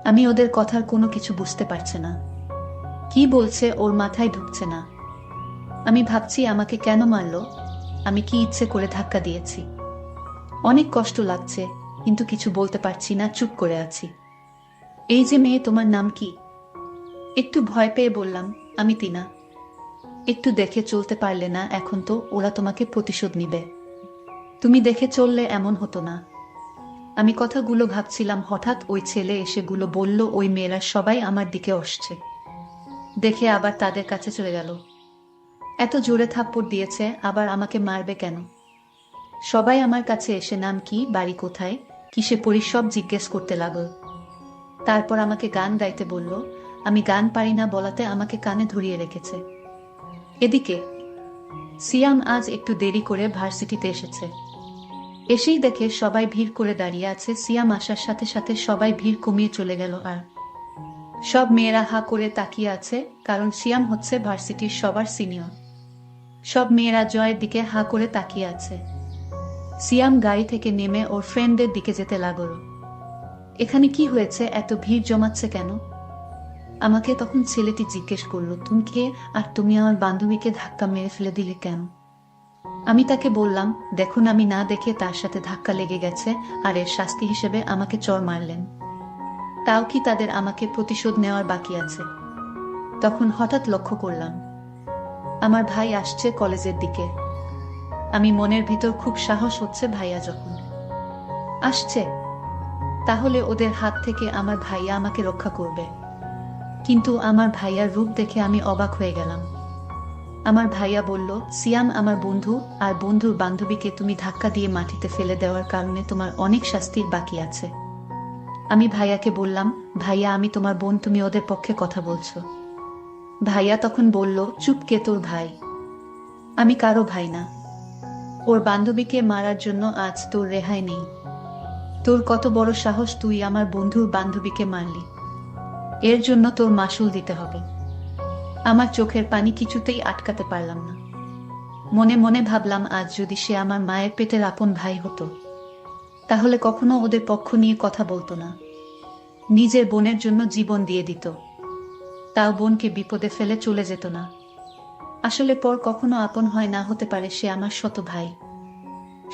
আমি ওদের কথার কোনো কিছু বুঝতে পারছে না। কি বলছে ওর মাথায় ঢুকছে না। আমি ভাবছি আমাকে কেন মারলো? আমি কি ইচ্ছে করে ধাক্কা দিয়েছি? অনেক কষ্ট লাগছে, কিন্তু কিছু বলতে পারছি না, চুপ করে আছি। এই যে মেয়ে, তোমার নাম কি? একটু ভয় পেয়ে বললাম, আমি টিনা। একটু দেখে চলতে পারলে না? এখন তো ওরা তোমাকে প্রতিশোধ নিবে। তুমি দেখে চললে এমন হতো না। আমি কথাগুলো ভাবছিলাম, হঠাৎ ওই ছেলে এসেগুলো বলল, ওই মেয়েরা সবাই আমার দিকে আসছে। দেখে আবার তাদের কাছে চলে গেল। এত জোরে থাপ্পড় দিয়েছে, আবার আমাকে মারবে কেন? সবাই আমার কাছে এসে নাম কি, বাড়ি কোথায়, কিসে পড়ি সব জিজ্ঞেস করতে লাগল। তারপর আমাকে গান গাইতে বলল। আমি গান পারি না বলাতে আমাকে কানে ধরিয়ে রেখেছে। এদিকে সিয়াম আজ একটু দেরি করে ভার্সিটিতে এসেছে। এসেই দেখে সবাই ভিড় করে দাঁড়িয়ে আছে। সিয়াম আসার সাথে সাথে সবাই ভিড় কমিয়ে চলে গেল, আর সব মেয়েরা হা করে তাকিয়ে আছে, কারণ সিয়াম হচ্ছে ভার্সিটির সবার সিনিয়র। সব মেয়েরা জয়ের দিকে হা করে তাকিয়ে আছে। সিয়াম গাড়ি থেকে নেমে ওর ফ্রেন্ডদের দিকে যেতে লাগল। এখানে কি হয়েছে? এত ভিড় জমাচ্ছে কেন? আমাকে তখন ছেলেটি জিজ্ঞেস করলো, তুমি কে, আর তুমি আমার বান্ধবীকে ধাক্কা মেরে ফেলে দিলে কেন? আমি তাকে বললাম, দেখুন, আমি না দেখে তার সাথে ধাক্কা লেগে গেছে, আর এর শাস্তি হিসেবে আমাকে চড় মারলেন। তাও কি তাদের আমাকে প্রতিশোধ নেওয়ার বাকি আছে? তখন হঠাৎ লক্ষ্য করলাম আমার ভাই আসছে কলেজের দিকে। আমি মনের ভিতর খুব সাহস হচ্ছে, ভাইয়া যখন আসছে তাহলে ওদের হাত থেকে আমার ভাইয়া আমাকে রক্ষা করবে। কিন্তু আমার ভাইয়ার রূপ দেখে আমি অবাক হয়ে গেলাম। আমার ভাইয়া বলল, সিয়াম আমার বন্ধু, আর বন্ধুর বান্ধবীকে তুমি ধাক্কা দিয়ে মাটিতে ফেলে দেওয়ার কারণে তোমার অনেক শাস্তির বাকি আছে। আমি ভাইয়াকে বললাম, ভাইয়া আমি তোমার বোন, তুমি ওদের পক্ষে কথা বলছো। ভাইয়া তখন বলল, চুপ, কে তোর ভাই? আমি কারো ভাই না। ওর বান্ধবীকে মারার জন্য আজ তোর রেহাই নেই। তোর কত বড় সাহস, তুই আমার বন্ধুর বান্ধবীকে মারলি। এর জন্য তোর মাসুল দিতে হবে। আমার চোখের পানি কিছুতেই আটকাতে পারলাম না। মনে মনে ভাবলাম, আজ যদি সে আমার মায়ের পেটের আপন ভাই হতো, তাহলে কখনো ওদের পক্ষ নিয়ে কথা বলতো না। নিজের বোনের জন্য জীবন দিয়ে দিত, তাও বোনকে বিপদে ফেলে চলে যেত না। আসলে পর কখনো আপন হয় না, হতে পারে সে আমার শত ভাই।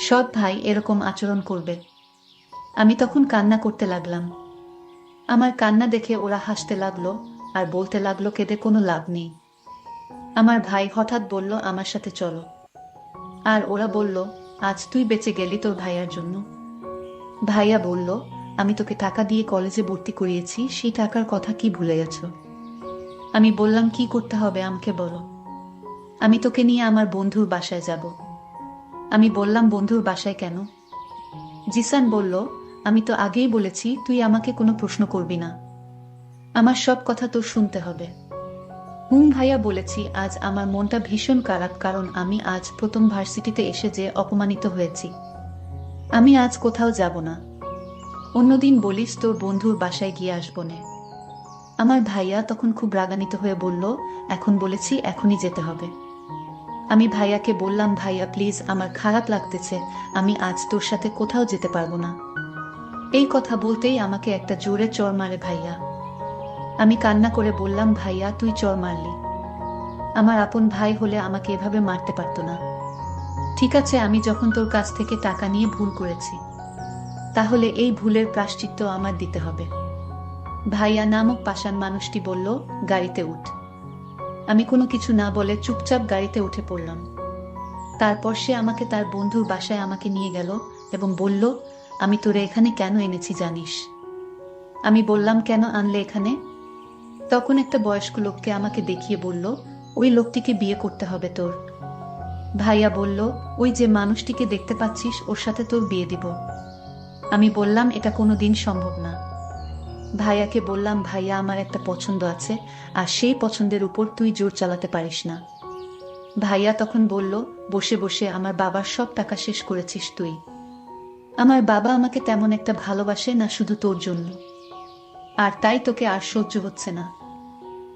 সৎ ভাই এরকম আচরণ করবে? আমি তখন কান্না করতে লাগলাম। আমার কান্না দেখে ওরা হাসতে লাগলো, আর বলতে লাগলো, কেঁদে কোনো লাভ নেই। আমার ভাই হঠাৎ বলল, আমার সাথে চলো। আর ওরা বলল, আজ তুই বেঁচে গেলি তোর ভাইয়ার জন্য। ভাইয়া বলল, আমি তোকে টাকা দিয়ে কলেজে ভর্তি করিয়েছি, সেই টাকার কথা কি ভুলে গেছ? আমি বললাম, কি করতে হবে আমাকে বলো। আমি তোকে নিয়ে আমার বন্ধুর বাসায় যাব। আমি বললাম, বন্ধুর বাসায় কেন? জিসান বলল, আমি তো আগেই বলেছি তুই আমাকে কোনো প্রশ্ন করবি না। আমার সব কথা তোর শুনতে হবে। ভাইয়া বলেছি, আজ আমার মনটা ভীষণ খারাপ, কারণ আমি আজ প্রথম ভার্সিটিতে এসে যে অপমানিত হয়েছি। আমি আজ কোথাও যাব না। অন্যদিন বলিস তোর বন্ধুর বাসায় গিয়ে আসবো নে। আমার ভাইয়া তখন খুব রাগান্বিত হয়ে বলল, এখন বলেছি, এখনই যেতে হবে। আমি ভাইয়াকে বললাম, ভাইয়া প্লিজ, আমার খারাপ লাগতেছে, আমি আজ তোর সাথে কোথাও যেতে পারবো না। এই কথা বলতেই আমাকে একটা জোরে চড় মারে ভাইয়া। আমি কান্না করে বললাম, ভাইয়া তুই চড় মারলি। আমার আপন ভাই হলে আমাকে এভাবে মারতে পারতো না। ঠিক আছে, আমি যখন তোর কাছ থেকে টাকা নিয়ে ভুল করেছি, তাহলে এই ভুলের প্রায়শ্চিত্ত আমার দিতে হবে। ভাইয়া নামক পাষাণ মানুষটি বলল, গাড়িতে উঠ। আমি কোনো কিছু না বলে চুপচাপ গাড়িতে উঠে পড়লাম। তারপর সে আমাকে তার বন্ধুর বাসায় আমাকে নিয়ে গেল এবং বলল, আমি তোরে এখানে কেন এনেছি জানিস? আমি বললাম, কেন আনলে এখানে? তখন একটা বয়স্ক লোককে আমাকে দেখিয়ে বলল, ওই লোকটিকে বিয়ে করতে হবে তোর। ভাইয়া বলল, ওই যে মানুষটিকে দেখতে পাচ্ছিস ওর সাথে তোর বিয়ে দিব। আমি বললাম, এটা কোনো দিন সম্ভব না। ভাইয়াকে বললাম, ভাইয়া আমার একটা পছন্দ আছে, আর সেই পছন্দের উপর তুই জোর চালাতে পারিস না। ভাইয়া তখন বলল, বসে বসে আমার বাবার সব টাকা শেষ করেছিস তুই। আমার বাবা আমাকে তেমন একটা ভালোবাসে না, শুধু তোর জন্য। আর তাই তোকে আর সহ্য হচ্ছে না।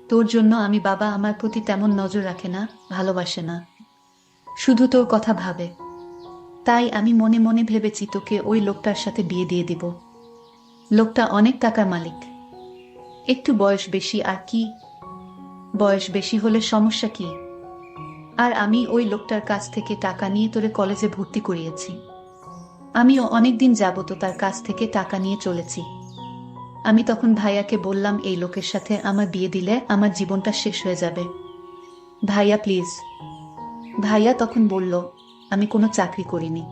তোর জন্য আমি বাবা আমার প্রতি তেমন নজর রাখে না, ভালোবাসে না, শুধু তোর কথা ভাবে। তাই আমি মনে মনে ভেবেছি তোকে ওই লোকটার সাথে বিয়ে দিয়ে দিব। লোকটা অনেক টাকার মালিক, একটু বয়স বেশি, আর কি? বয়স বেশি হলে সমস্যা কি? আর আমি ওই লোকটার কাছ থেকে টাকা নিয়ে তোরে কলেজে ভর্তি করিয়েছি। আমিও অনেকদিন যাবত তার কাছ থেকে টাকা নিয়ে চলেছি। আমি তখন ভাইয়াকে বললাম, এই লোকের সাথে আমার বিয়ে দিলে আমার জীবনটা শেষ হয়ে যাবে। ভাইয়া প্লিজ। ভাইয়া তখন বলল, আমি কোনো চাকরি করিনি,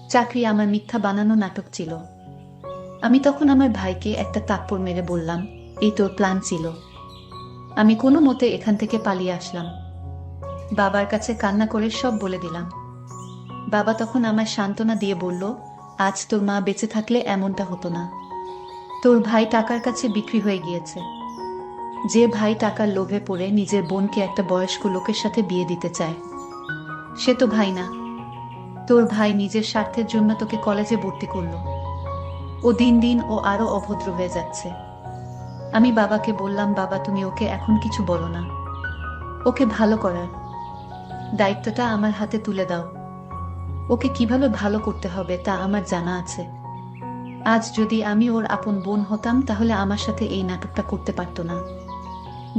চাকরি আমার মিথ্যা বানানো নাটক ছিল। আমি তখন আমার ভাইকে একটা থাপ্পড় মেরে বললাম, এই তোর প্ল্যান ছিল। আমি কোনো মতে এখান থেকে পালিয়ে আসলাম। বাবার কাছে কান্না করে সব বলে দিলাম। বাবা তখন আমায় সান্ত্বনা দিয়ে বলল, আজ তোর মা বেঁচে থাকলে এমনটা হতো না। তোর ভাই টাকার কাছে বিক্রি হয়ে গিয়েছে। যে ভাই টাকার লোভে পড়ে নিজের বোনকে একটা বয়স্ক লোকের সাথে বিয়ে দিতে চায়, সে তো ভাই না। তোর ভাই নিজের স্বার্থের জন্য তোকে কলেজে ভর্তি করলো। ও দিন দিন ও আরো অভদ্র হয়ে যাচ্ছে। আমি বাবাকে বললাম, বাবা তুমি ওকে এখন কিছু বলো না, ওকে ভালো করার দায়িত্বটা আমার হাতে তুলে দাও। ওকে কিভাবে ভালো করতে হবে তা আমার জানা আছে। আজ যদি আমি ওর আপন বোন হতাম তাহলে আমার সাথে এই নাটকটা করতে পারতো না।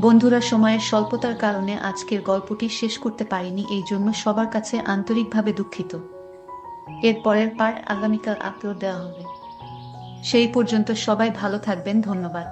বন্ধুরা, সময়ের স্বল্পতার কারণে আজকের গল্পটি শেষ করতে পারিনি, এই জন্য সবার কাছে আন্তরিকভাবে দুঃখিত। এর পরের পার্ট আগামীকাল আপলোড দেওয়া হবে। সেই পর্যন্ত সবাই ভালো থাকবেন। ধন্যবাদ।